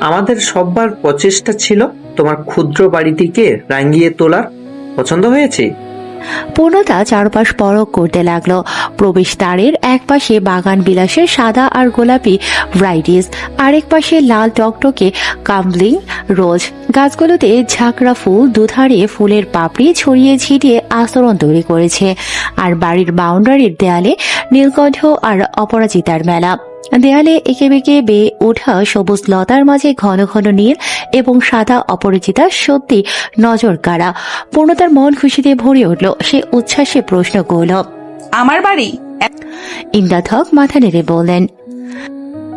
আমাদের সবার প্রচেষ্টা ছিল তোমার ক্ষুদ্র বাড়িটিকে রাঙিয়ে তোলার। পছন্দ হয়েছে? পূর্ণতা চারপাশ পরখ করতে লাগলো। প্রবেশদ্বারের এক পাশে বাগান বিলাসের সাদা আর গোলাপি ভ্যারাইটিস, আরেক পাশে লাল টকটকে কামলিং রোজ। গাছগুলোতে ঝাঁকড়া ফুল, দুধারে ফুলের পাপড়ি ছড়িয়ে ছিটিয়ে আস্তরণ তৈরি করেছে। আর বাড়ির বাউন্ডারির দেয়ালে নীলকণ্ঠ আর অপরাজিতার মেলা। দেয়ালে এঁকে বেঁকে বেয়ে ওঠা সবুজ লতার মাঝে ঘন ঘন নীল এবং সাদা অপরাজিতা সত্যি নজর কাড়া। পূর্ণতার মন খুশিতে ভরে উঠল। সে উচ্ছ্বাসে প্রশ্ন করল, আমার বাড়ি? ইমদাদ হক মাথা নেড়ে বললেন,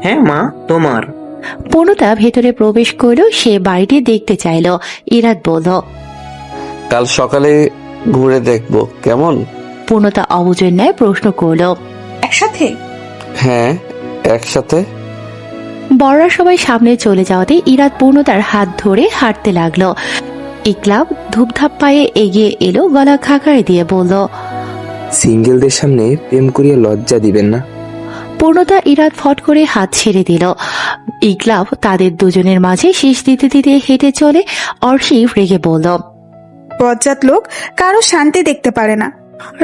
হ্যাঁ মা, তোমার। পূর্ণতা ভেতরে প্রবেশ করল। সে বাড়িটি দেখতে চাইল। ইরাদ বলল, কাল সকালে ঘুরে দেখবো কেমন? পূর্ণতা অবুঝের ন্যায় প্রশ্ন করল, একসাথে? হ্যাঁ, একসাথে। বড়রা সবাই সামনে চলে যাওয়াতে ইরাদ পূর্ণতার হাত ধরে হাঁটতে লাগলো। ইকলাব ধূপধাপ পায়ে এগিয়ে এলো, গলা খাকারে দিয়ে বলল, সিঙ্গেলদের সামনে প্রেম করিয়া লজ্জা দিবেন না। পূর্ণতা ইরাদ ফট করে হাত ছেড়ে দিল। ইকলাব তাদের দুজনের মাঝে শেষ দিতে দিতে হেঁটে চলে। অর্শি রেগে বলল, বজ্জাত লোক কারো শান্তি দেখতে পারে না।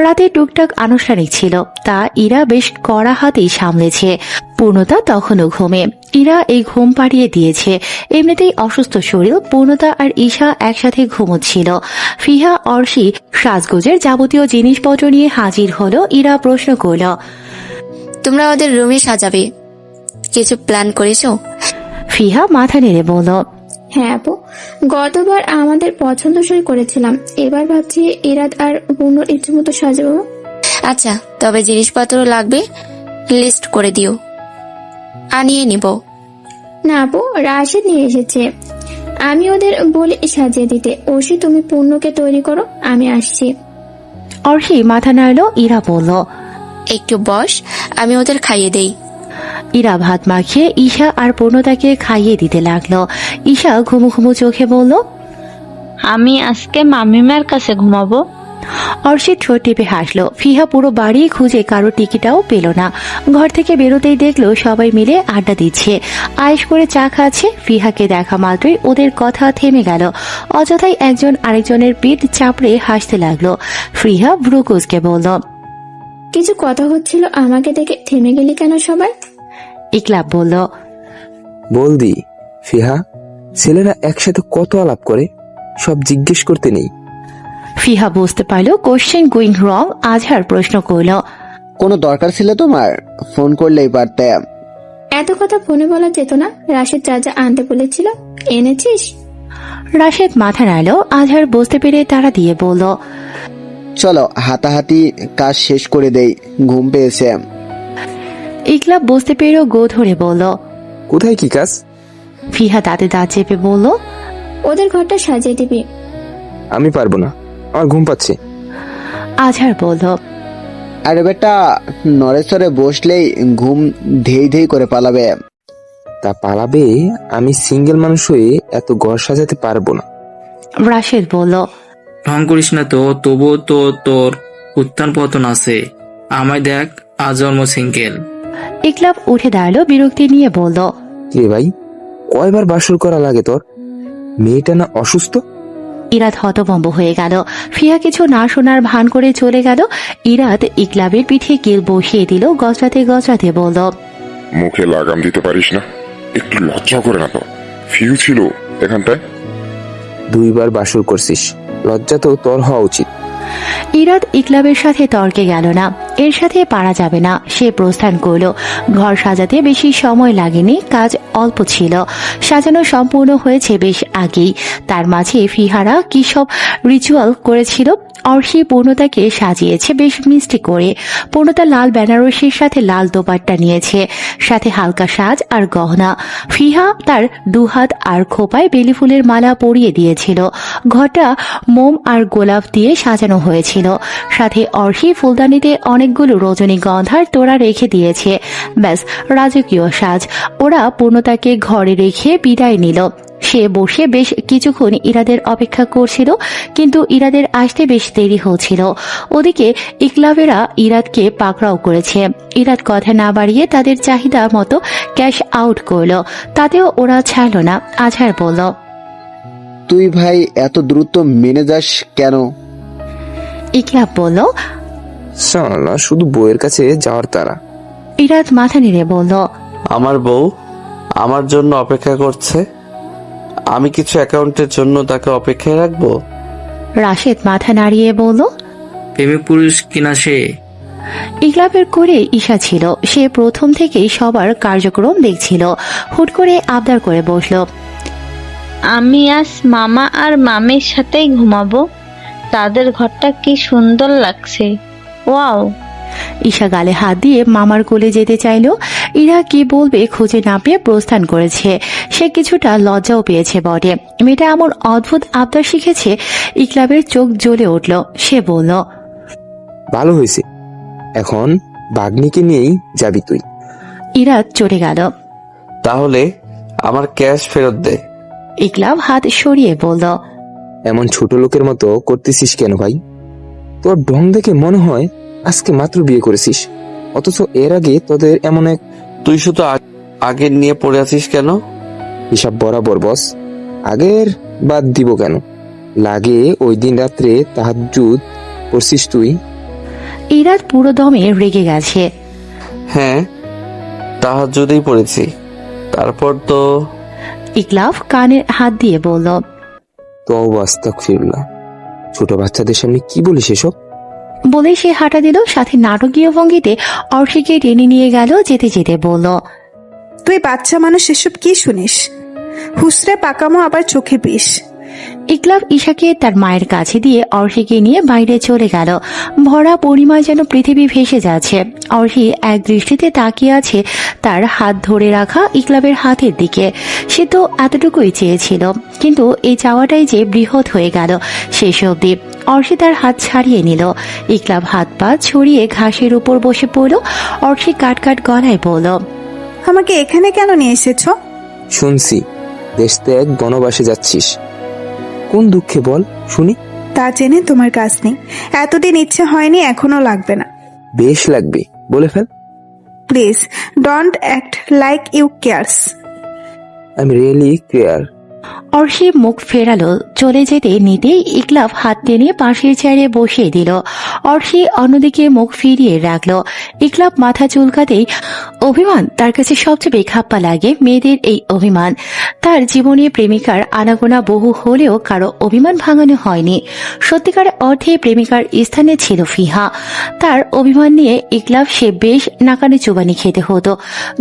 রাতে টুকটাক আনুষ্ঠানিক ছিল, তা ইরা বেশ কড়া হাতেই সামলেছে। পূর্ণতা তখনও ঘুমে। ইরা এই ঘুম পাড়িয়ে দিয়েছে। এমনিতেই অসুস্থ শরীর। পূর্ণতা আর ঈশা একসাথে ঘুমোচ্ছিল। ফিহা অর্শি সাজগোজের যাবতীয় জিনিসপত্র নিয়ে হাজির হলো। ইরা প্রশ্ন করল, তোমরা ওদের রুমে সাজাবে, কিছু প্ল্যান করেছো? ফিহা মাথা নেড়ে বলল, হ্যাঁ আপু, গতবার আমাদের পছন্দসই করেছিলাম, এবার ভাবছি ইরাদ আর পূর্ণর ইচ্ছে মতো সাজাবো। আচ্ছা, তবে জিনিসপত্র লাগবে, লিস্ট করে দিও, আনিয়ে নিব। না আপু, রাশেদ নিয়ে এসেছে, আমি ওদের বলে সাজিয়ে দিতে। ওসি তুমি পূর্ণকে তৈরি করো, আমি আসছি। অর্শি মাথা নাড়ল। ইরা বলল, একটু বস, আমি ওদের খাইয়ে দেই। ইরা ভাত মাখিয়ে ঈশা আর পূর্ণতাকে খাইয়ে দিতে লাগলো। ঈশা ঘুমু ঘুমু চোখে বলল, আমি আজকে মামিমার কাছে ঘুমাবো। অর্ষিত ঠোঁট টিপে হাসলো। ফিহা পুরো বাড়ি খুঁজে কারো টিকিটাও পেল না। ঘর থেকে বেরোতেই দেখলো সবাই মিলে আড্ডা দিচ্ছে, আয়েশ করে চা খাচ্ছে। ফিহাকে দেখা মাত্রই ওদের কথা থেমে গেল। অযথাই একজন আরেকজনের পিঠ চাপড়ে হাসতে লাগলো। ফিহা ভ্রু কুঁচকে বলল, কিছু কথা হচ্ছিল, আমাকে দেখে থেমে গেলি কেন সবাই? ইকলাব বলল, বলদি ফিহা, ছেলেরা একসাথে কত আলাপ করে, সব জিজ্ঞেস করতে নেই। ফিহা বুঝতে পারলো কোশ্চেন গোয়িং রং। আজহার প্রশ্ন করল, কোনো দরকার ছিল তোমার? ফোন করলেই পারতে। এত কথা ফোনে বলা যেত না? রাশেদ যা যা আনতে বলেছিল এনেছিস? রাশেদ মাথা নাড়ল। আজহার বুঝতে পেরে তারা দিয়ে বলল, চলো হাতাহাতি কাজ শেষ করে দেই, ঘুম পেয়েছে। ইকলাব বুঝতে পেরেও গো ধরে বলল, কোথায় কি কাজ? ফিহা দাঁতে দাঁত চেপে বলল, ওদের ঘরটা সাজিয়ে দিবি। আমি পারবো না, আমার ঘুম পাচ্ছে। আজহার বলল, আরে বেটা, নড়েচড়ে বসলেই ঘুম ধেই ধেই করে পালাবে। তা পালাবে? আমি সিঙ্গেল মানুষ হয়ে এত ঘর সাজাতে পারবো না। রাশেদ বলল, ঢং করিস না তো, তবুও তো তোর উত্থান পতন আছে। আমায় দেখ, আজন্ম সিঙ্গেল। ইকলাব উঠে দাঁড়ালো, বিরক্তি নিয়ে বলল, রে ভাই, কয়বার বাসর করা লাগে তোর? মেয়েটা না অসুস্থ? ইরাদ হতভম্ব হয়ে গেল। ফিহা কিছু না শোনার ভান করে চলে গেল। ইরাদ ইকলাবের পিঠে কিল বসিয়ে দিল। গজরাতে গজরাতে বলল, মুখে লাগাম দিতে পারিস না? একটু লজ্জা করে না তো? ফিউ ছিল এখানটায়। 2 বার বাসর করছিস, লজ্জা তো তোর হওয়া উচিত। ইরাদ ইকলাবের সাথে তর্কে গেল না। এর সাথে পারা যাবে না। সে প্রস্থান করল। ঘর সাজাতে বেশি সময় লাগেনি, কাজ অল্প ছিল। সাজানো সম্পূর্ণ হয়েছে বেশ আগেই। তার মাঝে ফিহারা কি সব রিচুয়াল করেছিল। অর্শি পূর্ণতাকে সাজিয়েছে বেশ মিষ্টি করে। পূর্ণতা লাল বেনারসির সাথে লাল দোপাট্টা নিয়েছে, সাথে হালকা সাজ আর গহনা। ফিহা তার দুহাত আর খোপায় বেলি ফুলের মালা পরিয়ে দিয়েছিল। ঘরটা মোম আর গোলাপ দিয়ে সাজানো হয়েছিল। সাথে অর্শি ফুলদানিতে অনেক অনেকগুলো রজনীগন্ধার তোড়া রেখে দিয়েছে। ব্যাস, রাজকীয় সাজ। ওরা পূর্ণতাকে ঘরে রেখে বিদায় নিল। সে বসে বেশ কিছুক্ষণ ইরাদের অপেক্ষা করছিল, কিন্তু ইরাদের আসতে বেশ দেরি হচ্ছিল। ওদিকে ইকলাবেরা ইরাদকে পাকড়াও করেছে। ইরাদ কথা না বাড়িয়ে তাদের চাহিদা মতো ক্যাশ আউট করলো, তাতেও ওরা ছাড়ল না। আজহার বলল, তুই ভাই এত দ্রুত মেনে যাস কেন? ইকলাব বলল, সালা শুধু বউয়ের কাছে যাওয়ার তারা। ইরাদ মাথা নেড়ে বলল, আমার বউ আমার জন্য অপেক্ষা করছে, আমি কিছু অ্যাকাউন্টের জন্য তাকে অপেক্ষায় রাখবো? রাশেদ মাথা নাড়িয়ে বলল, প্রেমিক পুরুষ কিনা সে? ইকলাবের করে ঈশা ছিল। সে প্রথম থেকেই সবার কার্যক্রম দেখছিল। হুট করে আবদার করে বসল, আমি আজ মামা আর মামির সাথেই ঘুমাবো। তাদের ঘরটা কি সুন্দর লাগছে, ওয়াও। ঈশা গালে হাত দিয়ে মামার কোলে যেতে চাইল। ইরা কি বলবে খুঁজে না পেয়ে প্রস্থান করেছে। সে কিছুটা লজ্জাও পেয়েছে বটে। মেয়েটা এমন অদ্ভুত আবদার শিখেছে, ইকলাবের চোখ জ্বলে উঠল। সে বলল, ভালো হয়েছে, এখন বাগ্নিকে নিয়েই যাবি তুই। ইরা চলে গেল। তাহলে আমার ক্যাশ ফেরত দে। ইকলাব হাত সরিয়ে বলল, এমন ছোট লোকের মতো করতেছিস কেন ভাই? তোর ঢং দেখে মনে হয় আজকে মাত্র বিয়ে করেছিস, অথচ এর আগে তোদের এমন এক। তুই শুধু আগের নিয়ে পড়ে আছিস কেন? হিসাব বরাবর বস, আগের বাদ দিব কেন? লাগে ওই দিন রাত্রে তাহাজ্জুদ করছিস তুই। ইরাদ পুরো দমে রেগে গেছে। হ্যাঁ, তাহাজ্জুদেই পড়েছি। তারপর তো। ইকলাব কানে হাত দিয়ে বলল, তওবা আস্তাগফিরুল্লাহ, ছোট বাচ্চাদের সামনে কি বলিস এসব? বলে সে হাঁটা দিল। সাথে নাটকীয় ভঙ্গিতে অর্ষিকে টেনে নিয়ে গেল। যেতে যেতে বলল, তুই বাচ্চা মানুষ, এসব কি শুনিস? হুসরে পাকামো আবার চোখে বিষ। ইকলাব ঈশাকে তার মায়ের কাছে দিয়ে অর্ষিকে নিয়ে বাইরে চলে গেল। ভরা পরিমায় যেন পৃথিবী ভেসে যাচ্ছে। অর্ষি এক দৃষ্টিতে তাকিয়ে আছে তার হাত ধরে রাখা ইকলাবের হাতের দিকে। সে তো এতটুকুই চেয়েছিল, কিন্তু এই চাওয়াটাই যে বৃহৎ হয়ে গেল শেষ অবধি। অর্ষি তার হাত ছাড়িয়ে নিল। ইকলাব হাত পা ছড়িয়ে ঘাসের উপর বসে পড়ল। অর্ষি কাট কাট গলায় বলল, আমাকে এখানে কেন নিয়ে এসেছ? শুনছি দেশ ত্যাগ বনবাসে যাচ্ছিস, কোন দুঃখে বল শুনি? তা জেনে তোমার কাজ নেই। এতদিন ইচ্ছে হয়নি, এখনো লাগবে না। বেশ লাগবে, বলে ফেল। Please don't act like you cares. I am really care. Orshi মুখ ফেরালো। চলে যেতে নিতেই ইকলাব হাত টেনে পাশের চেয়ারে বসিয়ে দিল। অর্ষি অন্যদিকে মুখ ফিরিয়ে রাখলো। ইকলাব মাথা চুলকাতেই, অভিমান তার কাছে সবচেয়ে বেখাপ্পা লাগে। মেয়েদের এই অভিমান। তার জীবনে প্রেমিকার আনাগোনা বহু হলেও কারো অভিমান ভাঙানো হয়নি। সত্যিকার অর্থে প্রেমিকার স্থানে ছিল ফিহা। তার অভিমান নিয়ে ইকলাব সে বেশ নাকানি চুবানি খেতে হতো।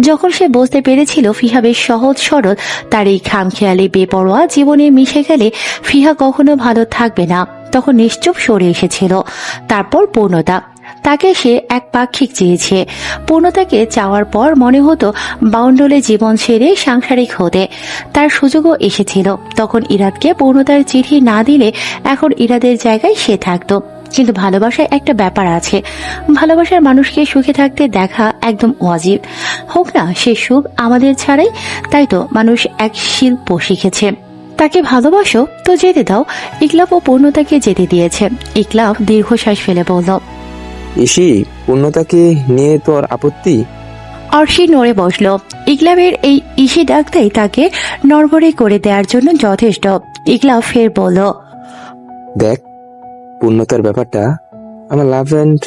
যখন সে বুঝতে পেরেছিল ফিহা বেশ সহজ সরল, তার এই খামখেয়ালি বেপরোয়া জীবনে মিশে গেলে ফিহা কখনো ভালো থাকবে না, তখন নিশ্চুপ সরে এসেছিল। তারপর পূর্ণতা, তাকে সে এক পাক্ষিক চেয়েছে। পূর্ণতাকে চাওয়ার পর মনে হতো বাউন্ডলে জীবন ছেড়ে সাংসারিক হতে। তার সুযোগও এসেছিল। তখন ইরাদকে পূর্ণতার চিঠি না দিলে এখন ইরাদের জায়গায় সে থাকতো। কিন্তু ভালোবাসায় একটা ব্যাপার আছে, ভালোবাসার মানুষকে সুখে থাকতে দেখা একদম ওয়াজিব। হোক না সে সুখ আমাদের ছাড়াই। তাই তো মানুষ এক শিল্প শিখেছে, তাকে ভালোবাসো তো যেতে দাও। ইকলাব ও পূর্ণতাকে যেতে দিয়েছে। ইকলাব দীর্ঘশ্বাস ফেলে বলল, ইসি, পূর্ণতাকে নিয়ে তোর আপত্তি? অর্ষি নড়ে বসল। ইকলাবের এই ইসি ডাকতেই তাকে নড়বড়ে করে দেওয়ার জন্য যথেষ্ট। ইকলাব ফের বলল, দেখ, পূর্ণতার ব্যাপারটা আমার লাভ অ্যান্ড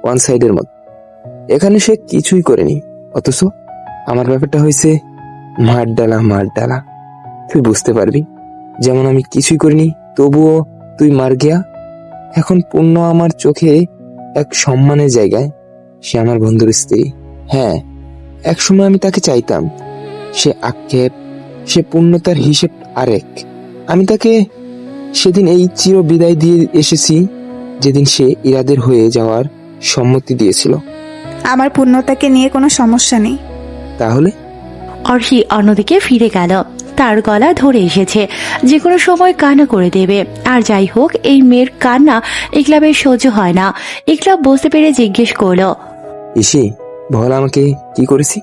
ওয়ান সাইডের মতো। এখানে সে কিছুই করেনি, অথচ আমার ব্যাপারটা হয়েছে মার ডালা। তুই বুঝতে পারবি, যেমন আমি কিছুই করিনি তবুও তুই মার গিয়া। এখন পূর্ণ আমার চোখে এক সম্মানের জায়গায়। সে আমার বন্ধুর স্ত্রী। হ্যাঁ, একসময় আমি তাকে চাইতাম। সে আক্ষেপ, সে পূর্ণতার হিসেব আরেক। আমি তাকে সেদিন এই চির বিদায় দিয়ে এসেছি যেদিন সে ইরাদের হয়ে যাওয়ার সম্মতি দিয়েছিল। আমার পূর্ণতাকে নিয়ে কোনো সমস্যা নেই। তাহলে? অর্ষি অন্যদিকে ফিরে গেল। তার গলা ধরে এসেছে, যে কোনো সময় কান্না করে দেবে। আর যাই হোক, এই মেয়ের কান্না ইকলাবের সহ্য হয় না। ইকলাব বুঝতে পেরে জিজ্ঞেস করলো, ইসি বল আমাকে কি করেছি?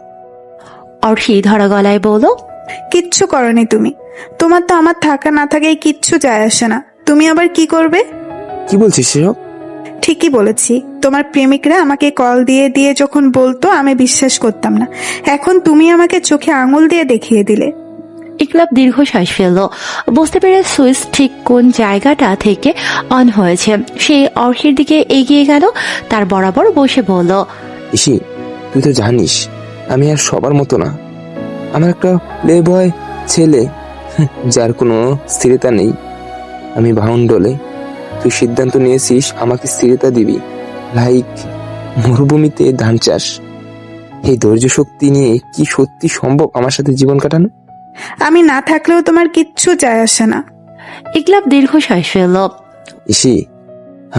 অর্ষি ধরা গলায় বলল, কিচ্ছু করনি তুমি। তোমার তো আমার থাকা না থাকাই কিচ্ছু যায় আসে না, তুমি আবার কি করবে? কি বলছিস সেসব? ঠিকই বলেছি। তোমার প্রেমিকরা আমাকে কল দিয়ে দিয়ে যখন বলতো আমি বিশ্বাস করতাম না, এখন তুমি আমাকে চোখে আঙুল দিয়ে দেখিয়ে দিলে। ইকলাব দীর্ঘশ্বাস ফেলল। বুঝতে পেরে সুইচ ঠিক কোন জায়গাটা থেকে অন হয়েছে। সে অর্ষির দিকে এগিয়ে গেল, তার বরাবর বসে বলল, ইসি তুই তো জানিস আমি আর সবার মতো না। আমার একটা প্লে বয় ছেলে, যার কোনো স্থিরতা নেই। আমি ভাউন্ডলে, তুই সিদ্ধান্ত নিয়েছিস আমাকে স্থিরতা দিবি, লাইক মরুভূমিতে ধান চাষ। এই ধৈর্য শক্তি নিয়ে কি সত্যি সম্ভব আমার সাথে জীবন কাটানো? আমি না থাকলেও তোমার কিচ্ছু যায় আসে না। ইকলাব দীর্ঘশ্বাস ফেলল। ইসি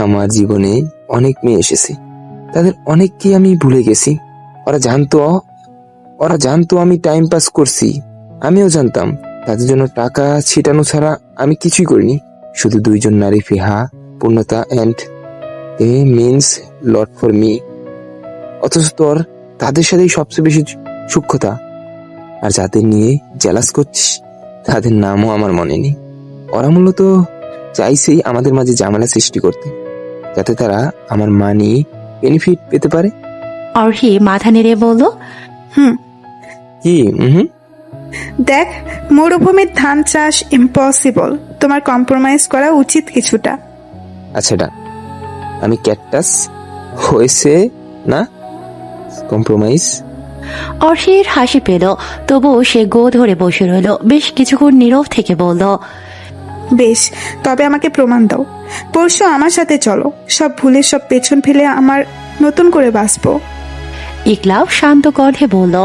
আমার জীবনে অনেক মেয়ে এসেছে, তাদের অনেককেই আমি ভুলে গেছি। ওরা জানতো আমি টাইম পাস করছি, আমিও জানতাম। তাদের জন্য টাকা ছিটানো ছাড়া আমি কিছুই করিনি। শুধু দুইজন নারী, ফিহা, পূর্ণতা and a means lot for me. অথচ তোর তাদের সাথেই সবচেয়ে বেশি সূক্ষ্মতা। আর যাদের নিয়ে জেলাস করছিস তাদের নামও আমার মনে নেই। ওরা মূলত চাইছেই আমাদের মাঝে ঝামেলা সৃষ্টি করতে, যাতে তারা আমার মানি বেনিফিট পেতে পারে। অর্হি মাথা নেড়ে বলল, কি? দেখ, মরুভূমির ধান চাষ ইম্পসিবল, তোমার কম্প্রোমাইজ করা উচিত কিছুটা। আচ্ছা ডান, আমি ক্যাকটাস হয়েছে না কম্প্রোমাইজ। অর্ষির হাসি পেল, তবুও সে গো ধরে বসে রইল। বেশ কিছুক্ষণ নীরব থেকে বলল, বেশ, তবে আমাকে প্রমাণ দাও। পরশু আমার সাথে চলো, সব ভুলে সব পেছন ফেলে আমার নতুন করে বাঁচবো। ইকলাব শান্ত কণ্ঠে বলল,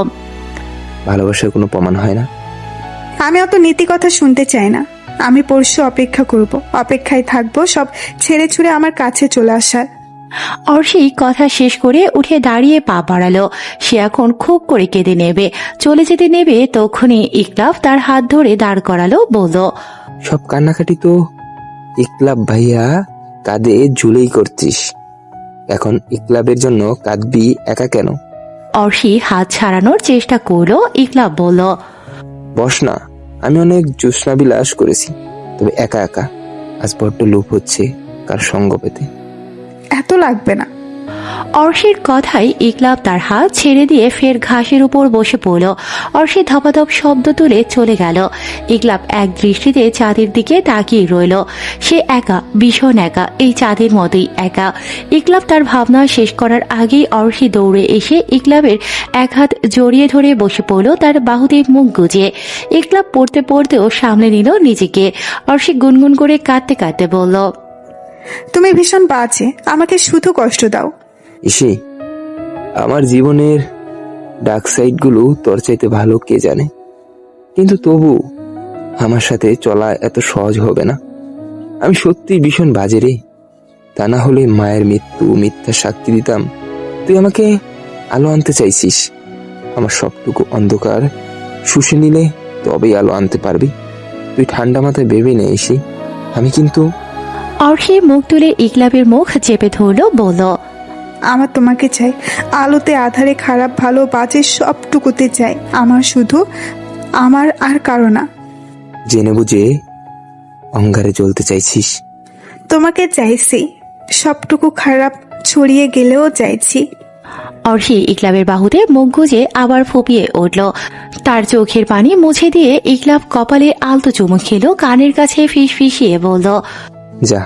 ভালোবাসার কোনো প্রমাণ হয় না। আমি অত নীতি কথা শুনতে চাই না। আমি পরশু অপেক্ষা করব, অপেক্ষায় থাকবো সব ছেড়ে ছুড়ে আমার কাছে চলে আসার। অর্ষি কথা শেষ করে উঠে দাঁড়িয়ে পা বাড়ালো। সে এখন খুব করে কেঁদে নেবে। চলে যেতে নেবে, তখনই ইকলাব তার হাত ধরে দাঁড় করালো, বলল, সব কান্নাকাটি তো ইকলাব ভাইয়া কাঁধে ঝুলেই করছিস, এখন ইকলাবের জন্য কাঁদবি একা কেন? অর্ষি হাত ছাড়ানোর চেষ্টা করলো। ইকলাব বলল, বস না, আমি অনেক জ্যোৎস্না বিলাস করেছি, তবে একা একা আজ বড্ড লোভ হচ্ছে কার সঙ্গ পেতে। এত লাগবে না। অর্ষির কথাই ইকলাব তার হাত ছেড়ে দিয়ে ফের ঘাসের উপর বসে পড়ল। অর্ষি ধপাধপ শব্দ তুলে চলে গেল। ইকলাব এক দৃষ্টিতে চাঁদের দিকে তাকিয়ে রইল। সে একা, ভীষণ একা, এই চাঁদের মতোই একা। ইকলাব তার ভাবনা শেষ করার আগেই অর্ষি দৌড়ে এসে ইকলাবের এক হাত জড়িয়ে ধরে বসে পড়ল তার বাহুতে মুখ গুজে। ইকলাব পড়তে পড়তেও সামলে নিল নিজেকে। অর্ষি গুনগুন করে কাঁদতে কাঁদতে বলল, তুমি ভীষণ বাজে, আমাকে শুধু কষ্ট দাও। ইসি আমার জীবনের ডার্ক সাইড গুলো তোর চাইতে ভালো কে জানে, কিন্তু তবু আমার সাথে চলা এত সহজ হবে না। আমি সত্যি ভীষণ বাজে রে। তা না হলে মায়ের মৃত্যু মিথ্যা সাক্ষী দিতাম। তুই আমাকে আলো আনতে চাইছিস, আমার সবটুকু অন্ধকার শুষে নিলে তবেই আলো আনতে পারবি। তুই ঠান্ডা মাথায় ভেবে নে ইসি, আমি কিন্তু। অর্ষি মুখ তুলে ইকলাবের মুখ চেপে ধরল, বলল, আমার তোমাকে চাই, আলোতে আধারে খারাপ ভালো বাজে সবটুকুতে চাই। আমার শুধু আমার, আর কারো না। জেনে বুঝে অঙ্গারে জ্বলতে চাইছিস? তোমাকে চাইছি, সবটুকু খারাপ ছড়িয়ে গেলেও চাইছি। অর্ষি ইকলাবের বাহুতে মুখ গুজে আবার ফুপিয়ে উঠল। তার চোখের পানি মুছে দিয়ে ইকলাব কপালে আলতো চুমু খেলো, কানের কাছে ফিস ফিসিয়ে বলল, যা,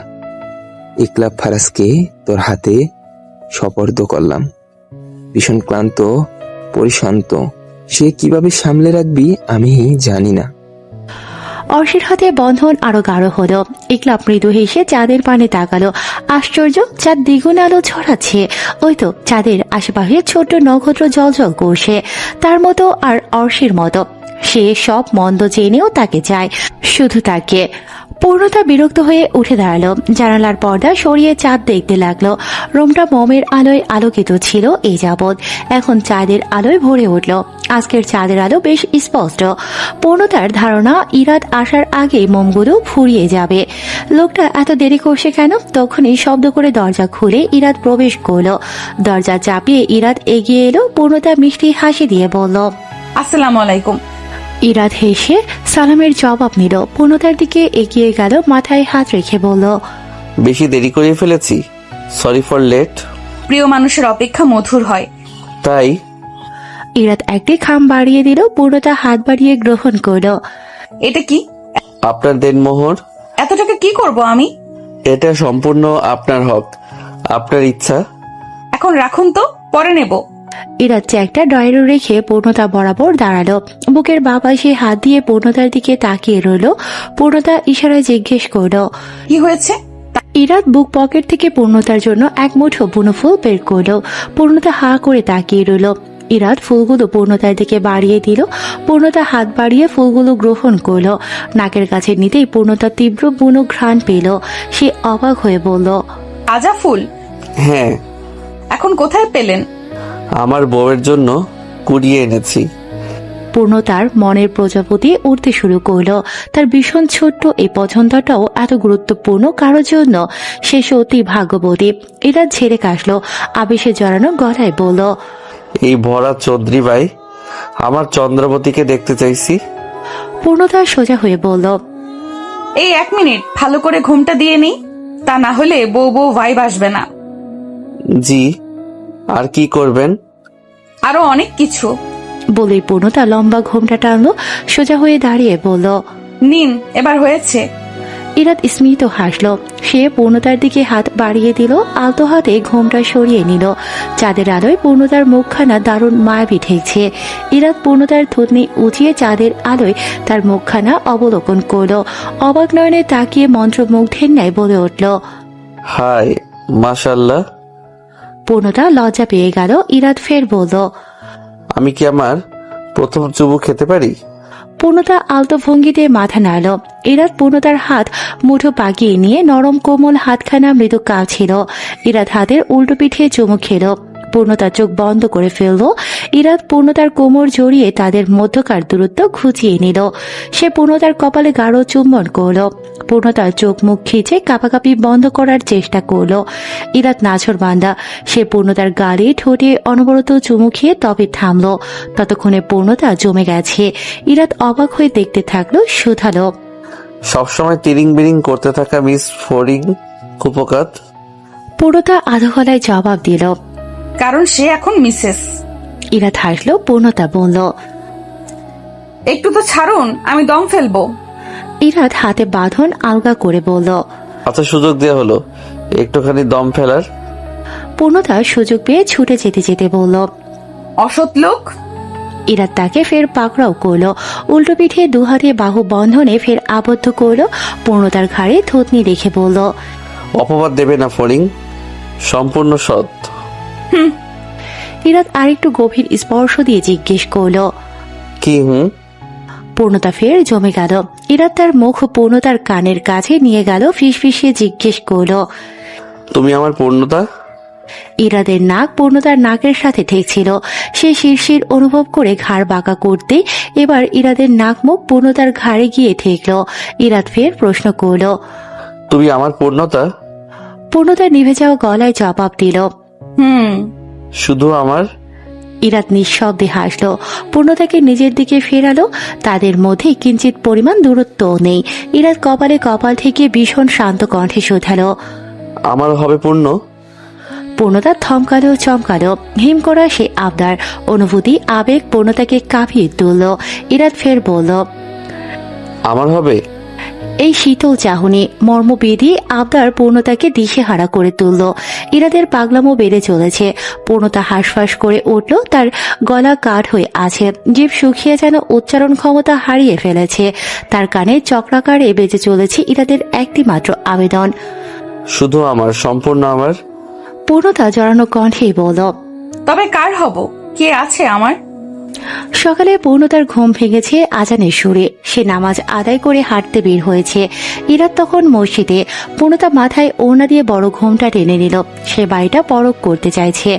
ইকলাব ফারাজকে তোর হাতে সপর্দ করলাম। ভীষণ ক্লান্ত, পরিশান্ত, সে কিভাবে সামলে রাখবি আমি জানি না। অর্ষির হাতে বন্ধন আরো গাঢ় হলো। ইকলাব মৃদু হেসে চাঁদের পানে তাকালো। আশ্চর্য, চাঁদ দ্বিগুণ আলো ছড়াচ্ছে। ওই তো চাঁদের আশেপাশে ছোট্ট নক্ষত্র জ্বলজ্বল করছে, তার মতো আর অর্ষির মতো। সে সব মন্দ জেনেও তাকে চায়, শুধু তাকে। পূর্ণতা বিরক্ত হয়ে উঠে দাঁড়ালো, জানালার পর্দা সরিয়ে চাঁদ দেখতে লাগলো। রুমটা মোমের আলোয় আলোকিত ছিল এই যাবৎ, এখন চাঁদের আলোয় ভরে উঠল। আজকের চাঁদের আলো বেশ স্পষ্ট। পূর্ণতার ধারণা ইরাদ আসার আগেই মোমগুলো ফুরিয়ে যাবে। লোকটা এত দেরি করছে কেন? তখনই শব্দ করে দরজা খুলে ইরাদ প্রবেশ করলো। দরজা চাপিয়ে ইরাদ এগিয়ে এলো। পূর্ণতা মিষ্টি হাসি দিয়ে বলল, আসসালামু আলাইকুম। ইরাদ হেসে সালামের জবাব নিল। পূর্ণতার দিকে এগিয়ে গেল, মাথায় হাত রেখে বলল, বেশি দেরি করে ফেলেছি, সরি ফর লেট। প্রিয় মানুষের অপেক্ষা মধুর হয়। তাই ইরাদ একটি খাম বাড়িয়ে দিল। পূর্ণতা হাত বাড়িয়ে গ্রহণ করলো। এটা কি? আপনার দেনমোহর। এত টাকা কি করব আমি? এটা সম্পূর্ণ আপনার হক, আপনার ইচ্ছা। এখন রাখুন তো, পরে নেব। ইরাদ চেকটা ড্রয়ারে রেখে পূর্ণতা বরাবর দাঁড়ালো। বুকের বাঁ পাশে হাত দিয়ে পূর্ণতার দিকে তাকিয়ে রইল। পূর্ণতা ইশারায় জিজ্ঞেস করলো, কি হয়েছে? ইরাদ বুক পকেট থেকে পূর্ণতার জন্য এক মুঠো বুনো ফুল বের করলো। পূর্ণতা হা করে তাকিয়ে রইল। ইরাদ ফুলগুলো পূর্ণতার দিকে বাড়িয়ে দিল। পূর্ণতা হাত বাড়িয়ে ফুলগুলো গ্রহণ করলো। নাকের কাছে নিতেই পূর্ণতা তীব্র বুনো ঘ্রাণ পেল। সে অবাক হয়ে বলল, তাজা ফুল? হ্যাঁ। এখন কোথায় পেলেন? আমার বউয়ের জন্য কুড়িয়ে এনেছি। পূর্ণতার মনের প্রজাপতি উঠতে শুরু করলো। তার ভীষণ ছোট্ট এই পছন্দটাও এত গুরুত্বপূর্ণ কারোর জন্য। সে সত্যি ভাগ্যবতী। এরা ঝেড়ে কাশলো, আবেশে জড়ানো গলায় বলল, এই ভরা চৌধুরী ভাই, আমার চন্দ্রবতীকে দেখতে চাইছি। পূর্ণতা সোজা হয়ে বলল, এই 1 মিনিট ভালো করে ঘুমটা দিয়ে নি, তা না হলে বউ বউ ভাইব আসবে না। জি, আর কি করবেন? আরো অনেক কিছু। বলেই পূর্ণতা লম্বা ঘোমটা টানলো। সোজা হয়ে দাঁড়িয়ে বলল, নিন, এবার হয়েছে। ইরাদ স্মিত হাসলো। সে পূর্ণতার দিকে হাত বাড়িয়ে দিল। আলতো হাতে ঘোমটা সরিয়ে নিল। চাঁদের আলোয় পূর্ণতার মুখখানা দারুণ মায়াবী ঠেকছে। ইরাদ পূর্ণতার থুতনি উঁচিয়ে চাঁদের আলোয় তার মুখখানা অবলোকন করলো। অবাক নয়নে তাকিয়ে মন্ত্রমুগ্ধের ন্যায় বলে উঠল, হাই মাশাল্লাহ। পূর্ণতা লজ্জা পেয়ে গেল। ইরাদ ফের বলল, আমি কি আমার প্রথম চুমু খেতে পারি? পূর্ণতা আলতো ভঙ্গিতে মাথা নাড়ল। ইরাদ পূর্ণতার হাত মুঠো পাকিয়ে নিয়ে নরম কোমল হাতখানা মৃদু কাছিল। ইরাদ হাতের উল্টো পিঠে চুমু খেল। পূর্ণতা চোখ বন্ধ করে ফেলল। ইরাদ পূর্ণতার কোমর জড়িয়ে তাদের মধ্যকার দূরত্ব ঘুচিয়ে নিল। সে পূর্ণতার কপালে গাঢ় চুম্বন করল। পূর্ণতার চোখ মুখ খিচে কাঁপাকাঁপি বন্ধ করার চেষ্টা করল। ইরাদ নাছোড়বান্দা। সে পূর্ণতার গালে ঠোঁটে অনবরত চুমু খেয়ে তবে থামল। ততক্ষণে পূর্ণতা জমে গেছে। ইরাদ অবাক হয়ে দেখতে থাকলো, শুধালো, সবসময় তিরিং বিরিং করতে থাকা মিস ফরিং কুপকাত। পূর্ণতা আধো গলায় জবাব দিল, কারণ সে এখন মিসেস। ইরাদ হাসলো। পূর্ণতা বলল, একটু তো ছাড়ুন, আমি দম ফেলবো। ইরাদ হাতে বাঁধন আলগা করে বলল, আচ্ছা, সুযোগ দেওয়া হলো একটুখানি দম ফেলার। পূর্ণতা সুযোগ পেয়ে ছুটে যেতে যেতে বলল, অসৎ লোক। ইরাদ তাকে ফের পাকড়াও করলো। উল্টো পিঠে দুহাতে বাহু বন্ধনে ফের আবদ্ধ করলো। পূর্ণতার ঘাড়ে থুতনি রেখে বলল, অপবাদ দেবে না ফরিং, সম্পূর্ণ সৎ। ইরাদ আরেকটু গভীর স্পর্শ দিয়ে জিজ্ঞেস করলো, কি? পূর্ণতা ফের জমে গেল। ইরাদ তার মুখ পূর্ণতার কানের কাছে নিয়ে গেল। ফিসফিসিয়ে জিজ্ঞেস করলো, তুমি আমার পূর্ণতা? ইরাদের নাক পূর্ণতার নাকের সাথে ঠেকছিল। সে শিরশির অনুভব করে ঘাড় বাঁকা করতে এবার ইরাদের নাক মুখ পূর্ণতার ঘাড়ে গিয়ে ঠেকল। ইরাদ ফের প্রশ্ন করলো, তুমি আমার পূর্ণতা? পূর্ণতা নিভে যাওয়া গলায় জবাব দিল, শুধু আমার? ইরাদ নিঃশব্দে হাসলো। পূর্ণতাকে নিজের দিকে ফেরালো। তাদের মধ্যে কিঞ্চিত পরিমাণ দূরত্ব নেই। ইরাদ কপালে কপাল থেকে ভীষণ শান্ত কণ্ঠে শোধালো, আমার হবে পূর্ণ? পূর্ণতা থমকালো, চমকালো। হিম করা সে আবদার, অনুভূতি, আবেগ পূর্ণতাকে কাঁপিয়ে তুলল। ইরাদ ফের বলল, আমার হবে? এই শীতল চাহনি মর্মবেদী আবদার পূর্ণতাকে দিশেহারা করে তুলল। ইরাদের পাগলামো বেড়ে চলেছে। পূর্ণতা হাঁসফাঁস করে উঠল। তার গলা কাঠ হয়ে আছে, জিভ শুকিয়ে যেন উচ্চারণ ক্ষমতা হারিয়ে ফেলেছে। তার কানে চক্রাকারে বেজে চলেছে ইরাদের একটি মাত্র আবেদন, শুধু আমার, সম্পূর্ণ আমার। পূর্ণতা জড়ানো কণ্ঠেই বলল, তবে কার হব? কে আছে আমার? সকালে পূর্ণতার ঘুম ভেঙেছে আজানের সুরে। সে নামাজ আদায় করে হাঁটতে বের হয়েছে। ইরাত তখন মসজিদে। পূর্ণতা মাথায় ওড়না দিয়ে বড় ঘুমটা টেনে নিল। সে বাড়িটা পরক করতে চাইছে।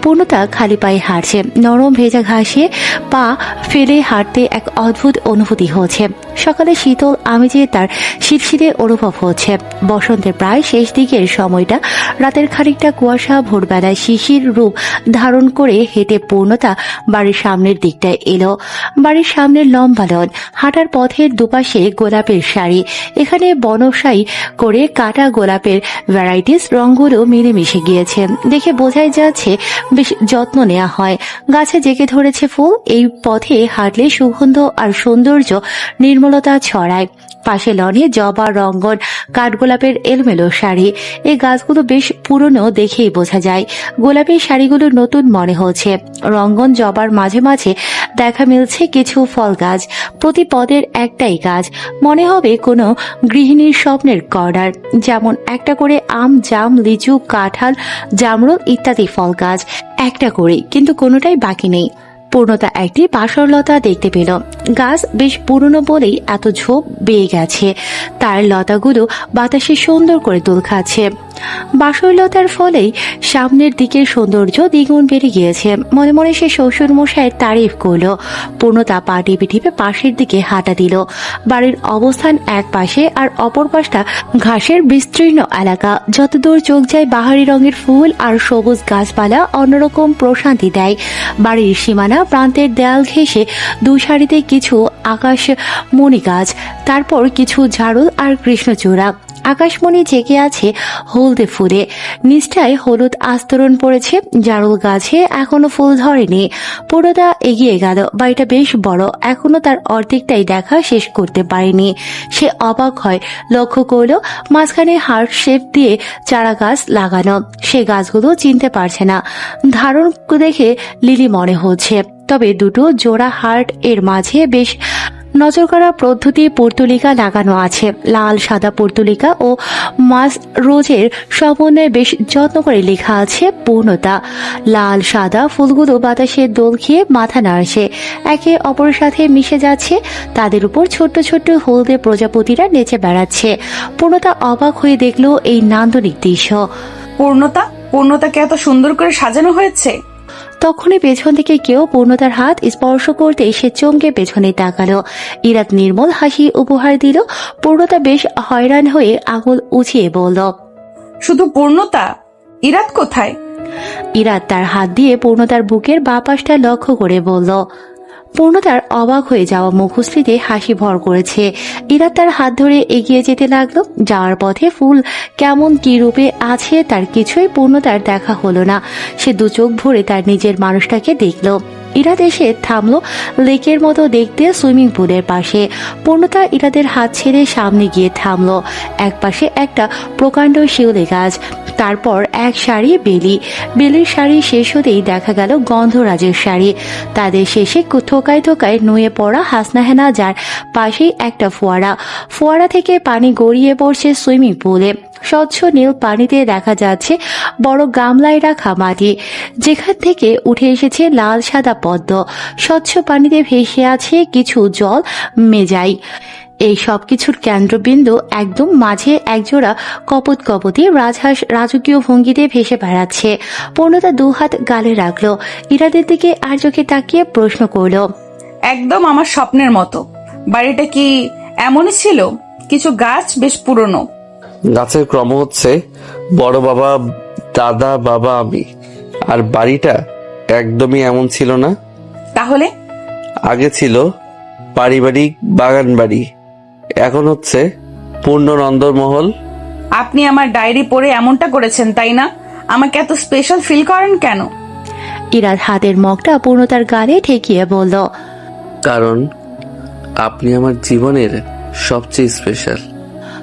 পূর্ণতা খালি পায়ে হাঁটছে। নরম ভেজা ঘাসে পা ফেলে হাঁটতে এক অদ্ভুত অনুভূতি হচ্ছে। সকালে শীতল আমেজে তার শিরশিরে অনুভব হচ্ছে। বসন্তের প্রায় শেষ দিকের সময়টা। রাতের খানিকটা কুয়াশা, ভোরবেলায় শিশির রূপ ধারণ করে হেঁটে পূর্ণতা বাড়ির সামনের দিকটায় এলো। বাড়ির সামনের লম্বা লন, হাঁটার পথের দুপাশে গোলাপের শাড়ি। এখানে বনসাই করে কাটা গোলাপের ভ্যারাইটিস রঙগুলো মিলেমিশে গিয়েছে। দেখে বোঝাই যাচ্ছে বেশ যত্ন নেওয়া হয়। গাছে জেগে ধরেছে ফুল। এই পথে হাঁটলে সুগন্ধ আর সৌন্দর্য নির্মলতা ছড়ায়। পাশে লনে জবা, রঙ্গন, কাঠগোলাপের এলোমেলো শাড়ি। এই গাছগুলো বেশ পুরনো দেখেই বোঝা যায়। গোলাপের শাড়িগুলো নতুন মনে হচ্ছে। রঙ্গন, জবার মাঝে মাঝে দেখা মিলছে কিছু ফল গাছ। প্রতি পদের একটাই গাছ, মনে হবে কোনো গৃহিণীর স্বপ্নের কর্নার। যেমন একটা করে আম, জাম, লিচু, কাঁঠাল, জামরুল ইত্যাদি ফল গাছ একটা করে, কিন্তু কোনোটাই বাকি নেই। পূর্ণতা একটি বাসরলতা দেখতে পেল। গাছ বেশ পুরনো বলেই এত ঝোপ বেয়ে গেছে। তার লতাগুলো বাতাসে সুন্দর করে দোল খাচ্ছে। বাসরলতার ফলেই সামনের দিকের সৌন্দর্য দ্বিগুণ বেড়ে গিয়েছে। মনে মনে সে শ্বশুর মশাইয়ের তারিফ করল। পূর্ণতা পা টিপে টিপে পাশের দিকে হাঁটা দিল। বাড়ির অবস্থান এক পাশে, আর অপর পাশটা ঘাসের বিস্তীর্ণ এলাকা। যতদূর চোখ যায় বাহারি রঙের ফুল আর সবুজ গাছপালা অন্যরকম প্রশান্তি দেয়। বাড়ির সীমানা প্রান্তের দেয়াল ঘেঁষে দু সারিতে কিছু আকাশমণি গাছ, তারপর কিছু ঝাড়ুল আর কৃষ্ণচূড়া। আকাশমণি জেগে আছে হলদে ফুলে, নিচটায় হলুদ আস্তরণ পড়েছে। জারুল গাছে এখনো ফুল ধরেনি। পুরোটা এগিয়ে গেল। বাড়িটা বেশ বড়, এখনো তার অর্ধেকটাই দেখা শেষ করতে পারেনি। সে অবাক হয়, লক্ষ্য করল মাঝখানে হার্ট শেপ দিয়ে চারা গাছ লাগানো। সে গাছগুলো চিনতে পারছে না। ধারণ দেখে লিলি মনে হচ্ছে, তবে দুটো জোড়া হার্ট এর মাঝে বেশ নজর করা পদ্ধতি পর্তুলিকা লাগানো আছে। লাল সাদা পর্তুলিকা ও মাস রোজের সমন্বয়ে বেশ যত্ন করে লেখা আছে পূর্ণতা। লাল সাদা ফুলগুলো বাতাসে দোল খেয়ে মাথা নাড়ছে, একে অপরের সাথে মিশে যাচ্ছে। তাদের উপর ছোট্ট ছোট্ট হলদে প্রজাপতিরা নেচে বেড়াচ্ছে। পূর্ণতা অবাক হয়ে দেখলো এই নান্দনিক দৃশ্য। পূর্ণতাকে এত সুন্দর করে সাজানো হয়েছে। তখনই পেছন থেকে কেউ পূর্ণতার হাত স্পর্শ করতে সে চমকে পেছনে তাকালো। ইরাত নির্মল হাসি উপহার দিল। পূর্ণতা বেশ হয়রান হয়ে আঙুল উঁচিয়ে বলল, শুধু পূর্ণতা? ইরাত কোথায়? ইরাত তার হাত দিয়ে পূর্ণতার বুকের বাঁ পাশটা লক্ষ্য করে বলল। পূর্ণতার অবাক হয়ে যাওয়া মুখশ্রীতে হাসি ভর করেছে। ইরাত তার হাত ধরে এগিয়ে যেতে লাগলো। যাওয়ার পথে ফুল কেমন কি রূপে আছে তার কিছুই পূর্ণতার দেখা হলো না। সে দু চোখ ভরে তার নিজের মানুষটাকে দেখল। ইরাত এসে থামলো লেকের মতো দেখতে সুইমিং পুলের পাশে। পূর্ণতা ইরাদের হাত ছেড়ে সামনে গিয়ে থামলো। এক পাশে একটা প্রকাণ্ড শিউলি গাছ, তারপর এক সারি বেলির শাড়ি শেষ হতেই দেখা গেল গন্ধরাজের শাড়ি। তাদের শেষে থোকায় থোকায় নুয়ে পড়া হাসনাহেনা, যার পাশেই একটা ফোয়ারা থেকে পানি গড়িয়ে পড়ছে সুইমিং পুলে। স্বচ্ছ নীল পানিতে দেখা যাচ্ছে বড় গামলায় রাখা মাটি, যেখান থেকে উঠে এসেছে লাল সাদা পদ্ম। স্বচ্ছ পানিতে ভেসে আছে কিছু জল মেজাই। এই সবকিছুর কেন্দ্রবিন্দু একদম মাঝে একজোড়া কপতি রাজহাঁস রাজকীয় ভঙ্গিতে ভেসে বেড়াচ্ছে। পূর্ণতা দুহাত গালে রাখলো। ইরাদের দিকে আর চোখে তাকিয়ে প্রশ্ন করলো, একদম আমার স্বপ্নের মতো। বাড়িটা কি এমনই ছিল? কিছু গাছ বেশ পুরনো। গাছের ক্রম হচ্ছে বড় বাবা, দাদা, বাবা, আমি। আর বাড়িটা একদমই এমন ছিল না। তাহলে? আগে ছিল পারিবারিক বাগান বাড়ি, এখন হচ্ছে পূর্ণ নন্দমহল। আপনি আমার ডায়েরি পড়ে এমনটা করেছেন, তাই না? আমাকে এত স্পেশাল ফিল করেন কেন? ইরাদ হাতের মগটা পূর্ণতার গালে ঠেকিয়ে বলল, কারণ আপনি আমার জীবনের সবচেয়ে স্পেশাল।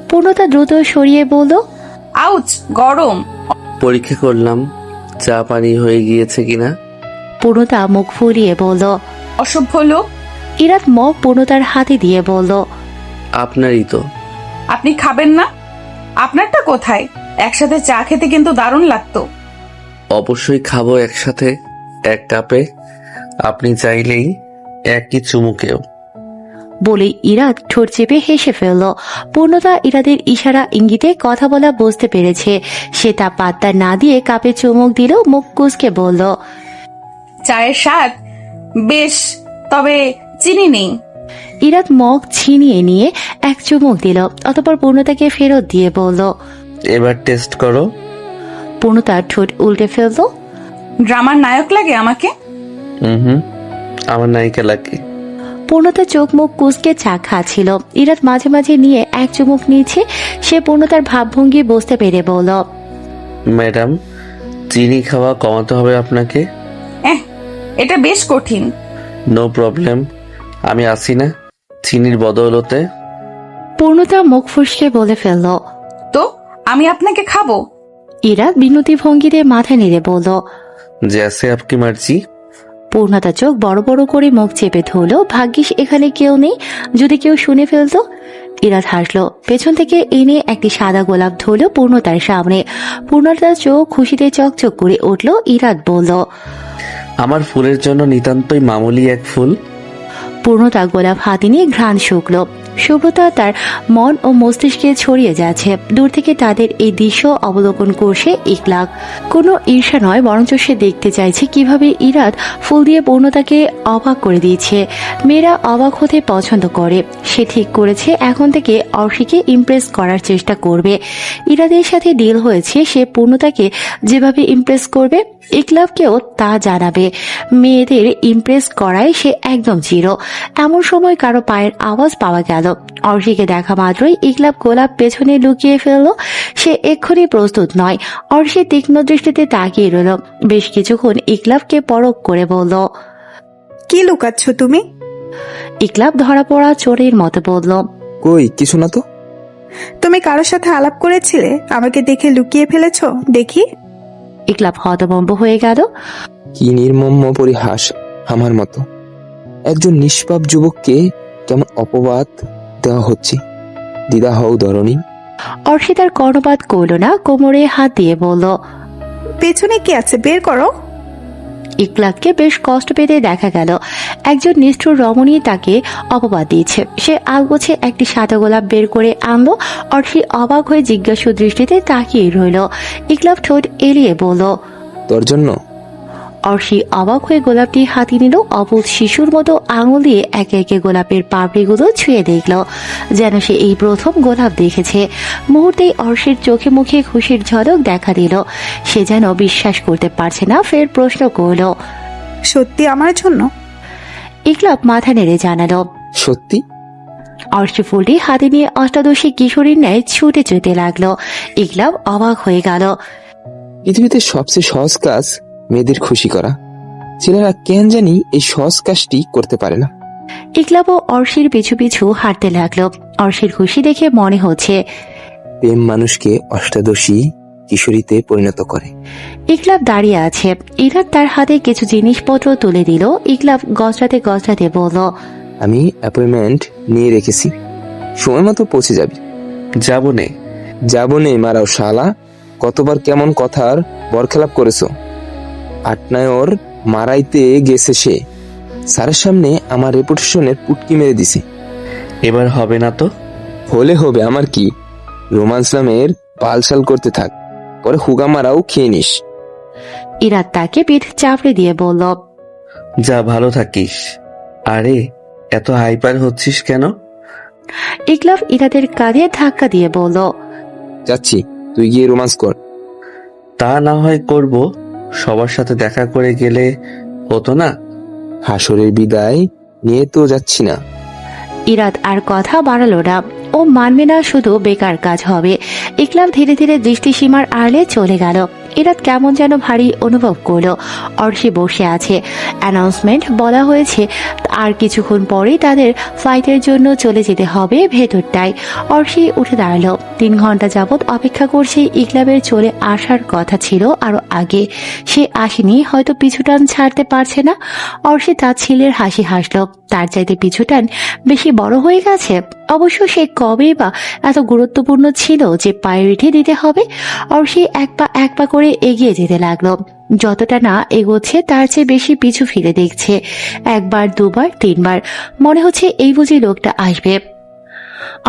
পূর্ণতা দ্রুত সরিয়ে বলল, আউচ, গরম। পরীক্ষা করলাম চা পানি হয়ে গিয়েছে কিনা। পূর্ণতা মুখ ফুলিয়ে বলল, অসভ্য লোক। ইরাদ মগ পূর্ণতার হাতে দিয়ে বলল, আপনারই তো। আপনি খাবেন না? আপনারটা কোথায়? একসাথে চা খেতে কিন্তু দারুণ লাগতো। অবশ্যই খাবো একসাথে, এক কাপে। আপনি চাইলেই একই চুমুকেও। বলে ইরাদ ঠোঁট চেপে হেসে ফেলল। পূর্ণতা ইরাদের ইশারা ইঙ্গিতে কথা বলা বুঝতে পেরেছে। সে তা পাত্তা না দিয়ে কাপে চুমুক দিল, মুখ কুঁচকে বলল, চায়ের স্বাদ বেশ, তবে চিনি নেই। ইরাদ মগ ছিনিয়ে নিয়ে এক চুমুক দিল, অতঃপর পূর্ণতাকে ফেরত দিয়ে বলল, এবার টেস্ট করো। পূর্ণতা ঠোঁট উল্টে ফেলল। ড্রামার নায়ক লাগে আমাকে? হুম, আমার নায়িকা লাগে। পূর্ণতা চোখ মুখ কুঁচকে চা খাচ্ছিল। ইরাদ মাঝে মাঝে নিয়ে এক চুমুক নিচ্ছে। সে পূর্ণতার ভাবভঙ্গি বুঝতে পেরে বলল, ম্যাডাম, চিনি খাওয়া কমাতে হবে আপনাকে। এটা বেশ কঠিন। নো প্রবলেম, আমি আসি না চিনির বদৌলতে। পূর্ণতা মুখ ফুসকে বলে ফেলল, তো আমি আপনাকে খাবো? ইরাদ বিনতি ভঙ্গিতে মাথা নেড়ে বলল, জैसे आपकी मर्जी। পূর্ণতা চোখ বড় বড় করে মুখ চেপে ধরল। ভাগ্যিস এখানে কেউ নেই, যদি কেউ শুনে ফেলতো। ইরাদ হাসলো। পেছন থেকে এনে একটি সাদা গোলাপ ধরল পূর্ণতার সামনে। পূর্ণতার চোখ খুশিতে চকচক করে উঠল। ইরাদ বলল, আমার ফুলের জন্য নিতান্তই মামুলি এক ফুল। পূর্ণতা গোলাপ হাতে নিয়ে ঘ্রাণ শুকল। শুভ্রতা তার মন ও মস্তিষ্কে ছড়িয়ে যাচ্ছে। দূর থেকে তাদের এই দৃশ্য অবলোকন করছে ইকলাক। কোনো ঈর্ষা নয়, বরঞ্চ সে দেখতে চাইছে কিভাবে ইরাদ ফুল দিয়ে পূর্ণতাকে অবাক করে দিয়েছে। মেয়েরা অবাক হতে পছন্দ করে। সে ঠিক করেছে এখন থেকে অর্শিকে ইমপ্রেস করার চেষ্টা করবে। ইরাদের সাথে ডিল হয়েছে, সে পূর্ণতাকে যেভাবে ইমপ্রেস করবে ইকলাবকেও তা জানাবে। মেয়েদের ইমপ্রেস করায় সে একদম জিরো। এমন সময় কারো পায়ের আওয়াজ পাওয়া গেল। অর্শিকে দেখা মাত্রই ইকলাব গোলাপ পেছনে লুকিয়ে ফেলল। সে এক্ষুনি প্রস্তুত নয়। অর্শি তীক্ষ্ণ দৃষ্টিতে তাকিয়ে রইল। বেশ কিছুক্ষণ ইকলাবকে পরখ করে বলল, কি লুকাচ্ছ তুমি? ইকলাব ধরা পড়া চোরের মতো বলল, কই কিছু না তো। তুমি কারোর সাথে আলাপ করেছিলে, আমাকে দেখে লুকিয়ে ফেলেছো? দেখি। ইকলাব হতভম্ব হয়ে গেল। কি নির্মম পরিহাস আমার মতো একজন নিষ্পাপ যুবককে কেমন অপবাদ দেওয়া হচ্ছে। দিদা হও ধরণী। অর্শি তার কর্ণপাত করল না, কোমরে হাত দিয়ে বলল, পেছনে কি আছে, বের করো। ইকলাবকে বেশ কষ্ট পেতে দেখা গেল। একজন নিষ্ঠুর রমণী তাকে অপবাদ দিয়েছে। সে আগোছে একটি সাদা গোলাপ বের করে আনলো। অর্শি অবাক হয়ে জিজ্ঞাসু দৃষ্টিতে তাকিয়ে রইল। ইকলাব ঠোঁট এড়িয়ে বলল, তোর জন্য। অর্শি অবাক হয়ে গোলাপটি হাতে নিল। অবুধ শিশুর মতো আঙুল দিয়ে একে একে গোলাপের পাপড়িগুলো ছুঁয়ে দেখল, যেন সে এই প্রথম গোলাপ দেখেছে। মুহূর্তেই অর্শির চোখে মুখে খুশির ঝলক দেখা দিল। সে যেন বিশ্বাস করতে পারছে না, ফের প্রশ্ন করল, সত্যি আমার জন্য? ইকলাব মাথা নেড়ে জানালো, সত্যি। অর্শি ফুলটি হাতে নিয়ে অষ্টাদশী কিশোরীর ন্যায় ছুটে যেতে লাগলো। ইকলাব অবাক হয়ে গেল। পৃথিবীতে সবচেয়ে সহজ কাজ মেয়েদের খুশি করা। ছেলেরা কেন জানি এই সহজ কাজটি করতে পারে না। ইকলাব ও অর্শির পিছু পিছু হাঁটতে লাগলো। অর্শির খুশি দেখে মনে হচ্ছে প্রেম মানুষকে অষ্টাদশী কিশোরীতে পরিণত করে। ইকলাব দাঁড়িয়ে আছে। ইরাদ তার হাতে কিছু জিনিসপত্র তুলে দিল। ইকলাব গজরাতে গজরাতে বলল, আমি অ্যাপয়েন্টমেন্ট নিয়ে রেখেছি, সময় মতো পৌঁছে যাবি। যাবো নে মারাও শালা। কতবার কেমন কথার বরখেলাপ করেছো। আটনায়র মারাইতে গেছে সে, স্যারের সামনে আমার রেপুটেশনের পুটকি মেরে দিছে। এবার হবে না তো? হলে হবে, আমার কি। রোমান্স নামের পালসাল করতে থাক, পরে হুগা মারাও খেয়ে নিস। ইরাদ তাকে পিঠ চাপড়ে দিয়ে বলল, যা ভালো থাকিস। আরে এত হাইপার হচ্ছিস কেন? ইকলাব ইরাদের কাঁধে ধাক্কা দিয়ে বলল, যাচ্ছি, তুই গিয়ে রোমান্স কর। তা না হয় করব, সবার সাথে দেখা করে গেলে হতো না? হাসরের বিদায় নিয়ে তো যাচ্ছি না। ইরাদ আর কথা বাড়ালো না। ও মানবে না, শুধু বেকার কাজ হবে। ইকলাব ধীরে ধীরে দৃষ্টিসীমার আড়ালে চলে গেল। ইরাদ কেমন যেন ভারী অনুভব করলো। অর্শি বসে আছে। অ্যানাউন্সমেন্ট বলা হয়েছে আর কিছুক্ষণ পরেই তাদের ফ্লাইটের জন্য চলে যেতে হবে ভেতরটায়। অর্শি উঠে দাঁড়ালো। 3 ঘন্টা যাবৎ অপেক্ষা করছে। ইকলাবের চলে আসার কথা ছিল আরো আগে, সে আসেনি, হয়তো পিছুটান ছাড়তে পারছে না। অর্শি তার ছেলের হাসি হাসলো। তার চাইতে পিছুটান বেশি বড় হয়ে গেছে। অবশ্য সে কবেই বা এত গুরুত্বপূর্ণ ছিল যে প্রায়োরিটি দিতে হবে। আর সে এক পা করে এগিয়ে যেতে লাগলো। যতটা না এগোচ্ছে তার চেয়ে বেশি পিছু ফিরে দেখছে। একবার, দুবার, তিনবার মনে হচ্ছে এই বুঝি লোকটা আসবে।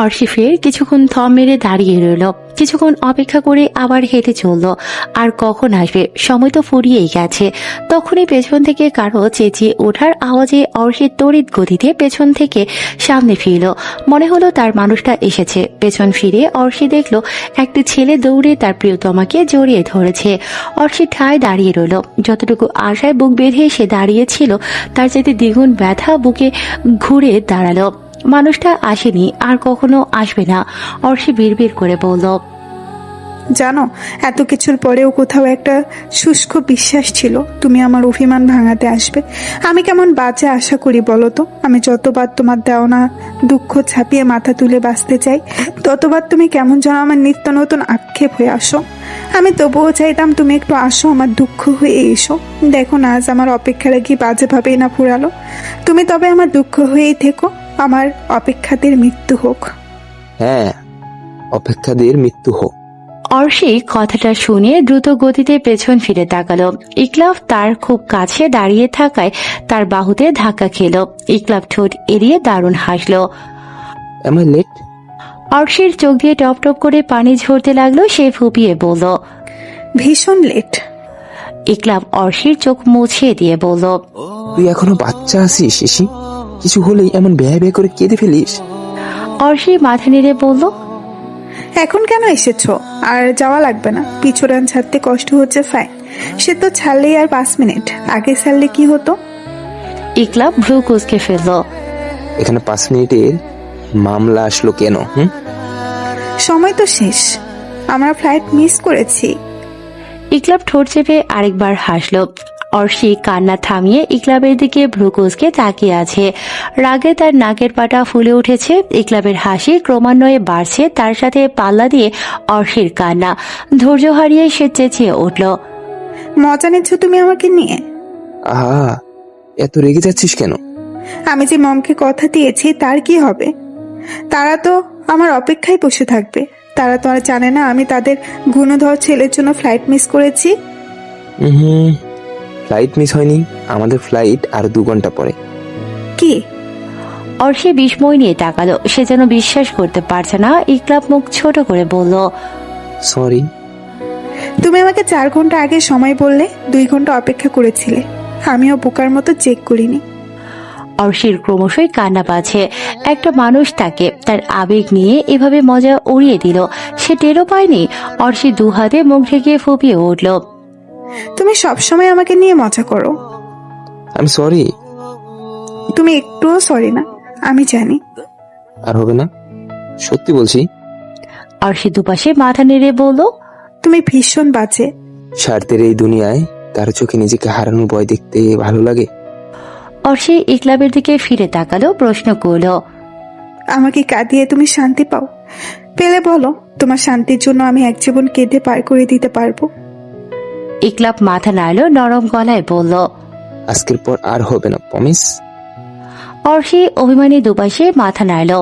অর্ষি ফের কিছুক্ষণ থম মেরে দাঁড়িয়ে রইল। কিছুক্ষণ অপেক্ষা করে আবার হেঁটে চলল। আর কখন আসবে, সময় তো ফুরিয়েই গেছে। তখনই পেছন থেকে কারো চেঁচিয়ে ওঠার আওয়াজে অর্ষি তড়িৎ গতিতে পেছন থেকে সামনে ফিরল। মনে হলো তার মানুষটা এসেছে। পেছন ফিরে অর্ষি দেখল একটি ছেলে দৌড়ে তার প্রিয়তমাকে জড়িয়ে ধরেছে। অর্ষি ঠায় দাঁড়িয়ে রইল। যতটুকু আশায় বুক বেঁধে সে দাঁড়িয়েছিল তার চাইতে দ্বিগুণ ব্যথা বুকে ঘুরে দাঁড়ালো। মানুষটা আসেনি, আর কখনো আসবে না। অর্ষি বিড়বিড় করে বলল, জানো, এত কিছুর পরেও কোথাও একটা শুষ্ক বিশ্বাস ছিল তুমি আমার অভিমান ভাঙাতে আসবে। আমি কেমন বাজে আশা করি বলো তো। আমি যতবার তোমার দেও না দুঃখ ছাপিয়ে মাথা তুলে বাঁচতে চাই, ততবার তুমি কেমন যেন আমার নিত্য নতুন আক্ষেপ হয়ে আসো। আমি তবুও চাইতাম তুমি একটু আসো, আমার দুঃখ হয়ে এসো। দেখো না, আজ আমার অপেক্ষাটা কি বাজেভাবেই না ফুরালো। তুমি তবে আমার দুঃখ হয়েই থেকো, আমার অপেক্ষাদের মৃত্যু হোক। হ্যাঁ, অপেক্ষাদের মৃত্যু হোক। অর্ষি কথাটা শুনে দ্রুত গতিতে পেছন ফিরে তাকালো। ইকলাব তার খুব কাছে দাঁড়িয়ে থাকায় তার বাহুতে ধাক্কা খেল। ইকলাব ঠোঁট এড়িয়ে দারুণ হাসল। Am I late? অর্ষির চোখ দিয়ে টপ টপ করে পানি ঝরতে লাগলো। সে ফুপিয়ে বলল, ভীষণ লেট। ইকলাব অর্ষির চোখ মুছিয়ে দিয়ে বলল, তুই এখনো বাচ্চা আছিস শিশি? কিছু হলেই এমন ব্যয় ব্যয় করে কেঁদে ফেলিস? অর্ষি মাথা নেড়ে বলল, এখন কেন এসেছো? আর যাওয়া লাগবে না। পিছুরান ছাড়তে কষ্ট হচ্ছে ফাইন, সে তো ছাড়লেই আর 5 মিনিট। আগে ছাড়লে কি হতো? ইকলাব ভ্রু কুঁচকে ফেলল। এখানে 5 মিনিটের মামলা আসলো কেন? সময় তো শেষ, আমরা ফ্লাইট মিস করেছি। ইকলাব ঠোঁট চেপে আরেকবার হাসল। অর্ষি কান্না থামিয়ে ইকলাবের দিকে ভ্রু কুঁচকে তাকিয়ে আছে। রাগে তার নাকের পাটা ফুলে উঠেছে। ইকলাবের হাসি ক্রমান্বয়ে বাড়ছে, তার সাথে পাল্লা দিয়ে অর্ষির কান্না। ধৈর্য হারিয়ে সে চেঁচিয়ে উঠল, মজা নিচ্ছ তুমি আমাকে নিয়ে? আহা, এত রেগে যাচ্ছিস কেন? আমি যে মমকে কথা দিয়েছি তার কি হবে? তারা তো আমার অপেক্ষায় বসে থাকবে। তারা তো আর জানে না আমি তাদের গুণধর ছেলের জন্য ফ্লাইট মিস করেছি। ফ্লাইট মিস হয়নি, আমাদের ফ্লাইট আর 2 ঘন্টা পরে। কি? অর্ষি বিস্ময় নিয়ে তাকালো। সে যেন বিশ্বাস করতে পারছে না। ইকলাব মুখ ছোট করে বলল, সরি। তুমি আমাকে 4 ঘন্টা আগে সময় বললে, 2 ঘন্টা অপেক্ষা করেছিলে। আমিও বোকার মতো চেক করিনি। অর্ষির ক্রমশই কান্না পাচ্ছে। একটা মানুষ তাকে তার আবেগ নিয়ে এভাবে মজা উড়িয়ে দিল, সে টেরও পায়নি। অর্ষি 2 হাতে মুখ ঢেকে ফুপিয়ে উঠল, তুমি সবসময় আমাকে নিয়ে মজা করো। আমি সরি। তুমি একটুও সরি না, আমি জানি। আর হবে না, সত্যি বলছি। অর্ষি দুপাশে মাথা নেড়ে বলল, তুমি ভীষণ বাজে। স্বার্থের এই দুনিয়ায় কার চোখে নিজেকে হারানোর ভয় দেখতে ভালো লাগে? অর্ষি ইকলাবের দিকে ফিরে তাকালো, প্রশ্ন করল, আমাকে কাঁদিয়ে তুমি শান্তি পাও? পেলে বলো, তোমার শান্তির জন্য আমি এক জীবন কেঁদে পার করে দিতে পারবো। ইকলাব মাথা নাড়ল, নরম গলায় বলল, আজকের পর আর হবে না, প্রমিস? অর্ষি অভিমানী দুপাশে মাথা নাড়ল।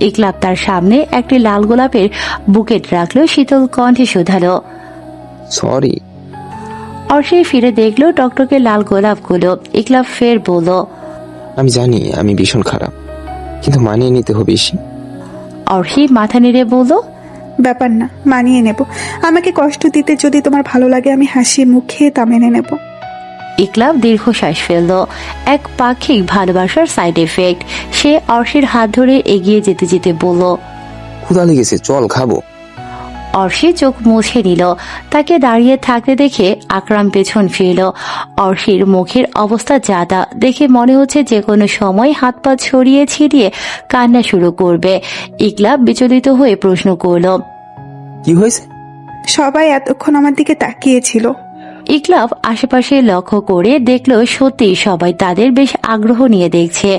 ইকলাব তার সামনে একটি লাল গোলাপের বুকেট রাখলো, শীতল কণ্ঠে শুধালো, সরি। অর্ষি ফিরে দেখলো টকটকে লাল গোলাপগুলো। ইকলাব ফের বলল, আমি জানি আমি ভীষণ খারাপ, কিন্তু মানিয়ে নিতে হবে ইসি। অর্ষি মাথা নেড়ে বলল, ব্যাপার না, মানিয়ে নেব। আমাকে কষ্ট দিতে যদি তোমার ভালো লাগে, আমি হাসি মুখে তা মেনে নেব। ইকলাব দীর্ঘশ্বাস ফেলল। এক পাক্ষিক ভালোবাসার সাইড এফেক্ট। সে অর্ষির হাত ধরে এগিয়ে যেতে যেতে বলল, ক্ষুধা লেগেছে, চল খাবো। অর্ষি চোখ মুছে নিল। তাকে দাঁড়িয়ে থাকতে দেখে আকরাম পেছন ফিরল। অর্ষির মুখের অবস্থা যাতা দেখে মনে হচ্ছে যে কোনো সময় হাত পা ছড়িয়ে ছিটিয়ে কান্না শুরু করবে। ইকলাব বিচলিত হয়ে প্রশ্ন করল, কি হয়েছে? সবাই এতক্ষণ আমার দিকে তাকিয়েছিল। ইকলাব আশেপাশে লক্ষ্য করে দেখলো সত্যি সবাই তাদের বেশ আগ্রহ নিয়ে দেখছে।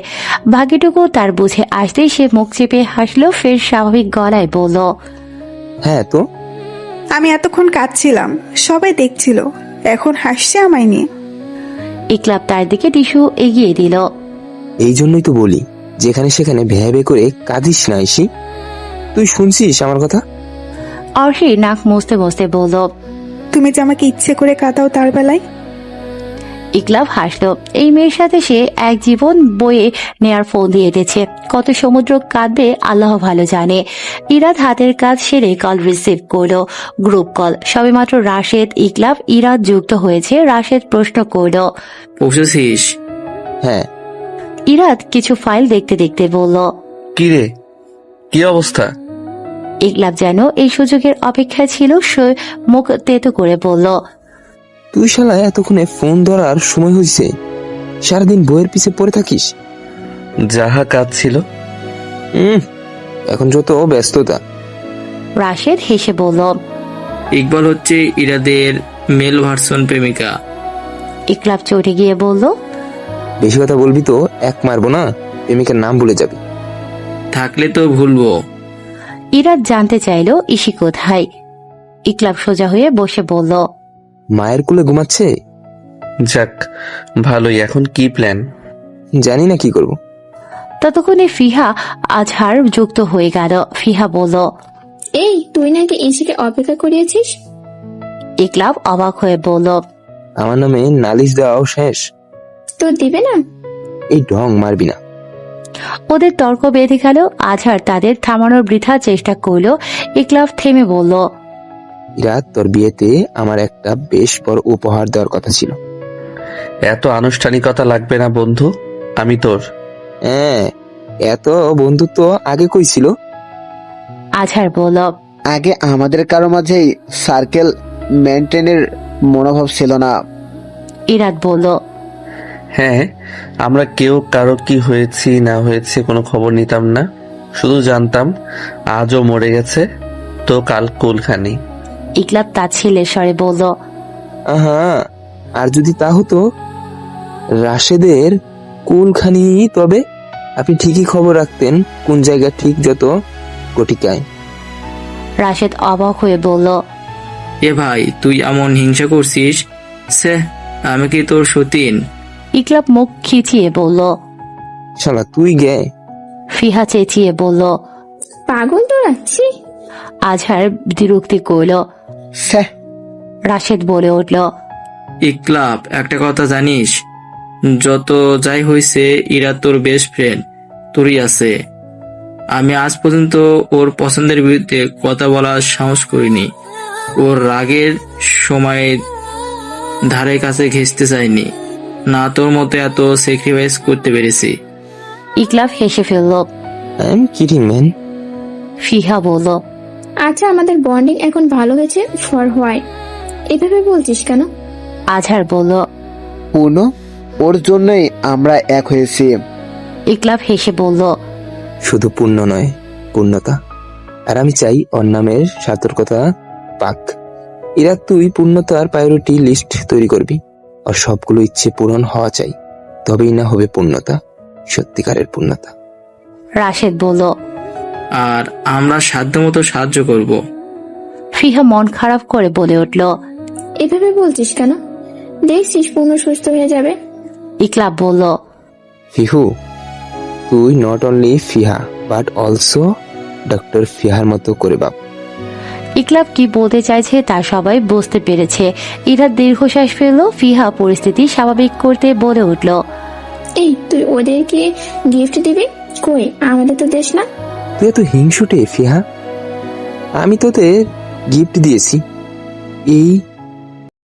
বাকিটুকু তার বুঝে আসতেই সে মুখ চেপে হাসলো, ফের স্বাভাবিক গলায় বলল, হ্যাঁ তো? আমি এতক্ষণ কাঁদছিলাম, সবাই দেখছিল, এখন হাসছে আমায় নিয়ে। ইকলাব তার দিকে টিস্যু এগিয়ে দিল। এই জন্যই তো বলি যেখানে সেখানে ভেবে করে কাঁদিস না ঐশী। তুই শুনছিস আমার কথা? অর্ষি নাক মুছতে মুছতে বলল। তুমি যে আমাকে ইচ্ছে করে কাঁদাও তার বেলায়। ইকলাব হাসলো। এই মেয়ের সাথে সে এক জীবন বয়ে নেয়ার ফোন দিয়ে দিয়েছে। কত সমুদ্র কাঁদবে আল্লাহ ভালো জানে। ইরাদ হাতের কাজ সেরে কল রিসিভ করলো। Group call. সবেমাত্র রাশেদ, ইকলাব, ইরাদ যুক্ত হয়েছে। রাশেদ প্রশ্ন করলো, পৌঁছেছিস? হ্যাঁ। ইরাদ কিছু ফাইল দেখতে দেখতে বলল, কি রে, কি অবস্থা? ইকলাব যেন এই সুযোগের অপেক্ষায় ছিল। সে মুখ তেতো করে বলল, তুই শালা এতক্ষণে ফোন ধরার সময় হয়েছে? সারাদিন বইয়ের পিছে পড়ে থাকিস। যাহা কাজ ছিল। এখন যত ব্যস্ততা। রাশেদ হেসে বলল, ইকবাল হচ্ছে ইরাদের মেল ভার্সন প্রেমিকা। ইকলাব চটে গিয়ে বলল, বেশি কথা বলবি তো এক মারবো না, প্রেমিকার নাম ভুলে যাবি। থাকলে তো ভুলবো। ইরাদ জানতে চাইল ইসি কোথায়। ইকলাব সোজা হয়ে বসে বলল, মায়ের কোলে ঘুমাচ্ছে। যাক ভালোই। এখন কি প্ল্যান? জানি না কি করব। ততক্ষণে ফিহা আজহার যুক্ত হয়ে গেল। ফিহা বলল, এই তুই নাকি ইসিকে অপেক্ষা করিয়েছিস? ইকলাব অবাক হয়ে বলল, আমার নামে নালিশ দেওয়াও শেষ? তো দিবে না? এই ঢং মারবি না। ওদের তর্ক বেঁধে গেল। আজহার তাদের থামানোর বৃথা চেষ্টা করলো। ইকলাব থেমে বলল, ইরাদ, তোর বিয়েতে আমার একটা বেশ বড় উপহার দেওয়ার কথা ছিল। এত আনুষ্ঠানিকতা লাগবে না বন্ধু, আমি তোর। হ্যাঁ, এত বন্ধুত্ব আগে কই ছিল? আজহার বলল, আগে আমাদের কারো মাঝেই সার্কেল মেনটেনের মনোভাব ছিল না। ইরাদ বলল, হ্যাঁ, আমরা কেউ কারো কি হয়েছি না হয়েছে কোনো খবর নিতাম না। শুধু জানতাম আজও মরে গেছে তো কাল কুলখানি। ইকলাব তাচ্ছিল্যের স্বরে বলল, আহা, আর যদি তা হতো রাশেদের কুলখানি, তবে আপনি ঠিকই খবর রাখতেন কোন জায়গা ঠিক যত গটিকায়। রাশেদ অবাক হয়ে বলল, এ ভাই, তুই এমন হিংসা করছিস? সে আমি কি তোর সতীন? ইকলাব মুখ খিচিয়ে বলল, শালা তুই গে। ফিহা চেঁচিয়ে বলল, পাগল তো রাখছি। আজহার বিরক্তি করল। রাশেদ বলে উঠল, ইকলাব, একটা কথা জানিস? যত যাই হয়েছে ইরা তোর বেস্ট ফ্রেন্ড, তোরই আছে। আমি আজ পর্যন্ত ওর পছন্দের বিরুদ্ধে কথা বলার সাহস করিনি। ওর রাগের সময় ধারে কাছে ঘেঁচতে চাইনি। না তোর মতো এত স্যাক্রিফাইস করতে পেরেছি। ইকলাব হেসে ফেলল। ফিহা বলল, আচ্ছা, আমাদের বন্ডিং এখন ভালো হয়েছে ফর হোয়াই, এভাবে বলছিস কেন? আজহার বলল, পূর্ণ, ওর জন্যই আমরা এক হয়েছি। ইকলাব হেসে বলল, শুধু পূর্ণ নয়, পূর্ণতা। আর আমি চাই ওর নামের সতর্কতা পাক। ইরা, তুই পূর্ণতার প্রায়োরিটি লিস্ট তৈরি করবি। আর সবগুলো ইচ্ছে পূরণ হওয়া চাই, তবেই না হবে পূর্ণতা, সত্যিকারের পূর্ণতা। রাশেদ বলল, আর আমরা সাধ্যমতো সাহায্য করব। ফিহা মন খারাপ করে বলে উঠল, এভাবে বলছিস কেন? দেখছিস পূর্ণ সুস্থ হয়ে যাবে। ইকলাব বলল, ফিহু, তুই নট অনলি ফিহা বাট অলসো ডক্টর ফিহার মতো করে বাপ। ইকলাব কি বলতে চাইছে তা সবাই বুঝতে পেরেছে। ইরা দীর্ঘশ্বাস ফেলল। ফিহা পরিস্থিতি স্বাভাবিক করতে বলে উঠল, এই তুই ওদেরকে গিফট দিবি? কই, আমাদের তো দেশ না। তুই এত হিংসুটে ফিহা? আমি তোদের গিফট দিয়েছি, এই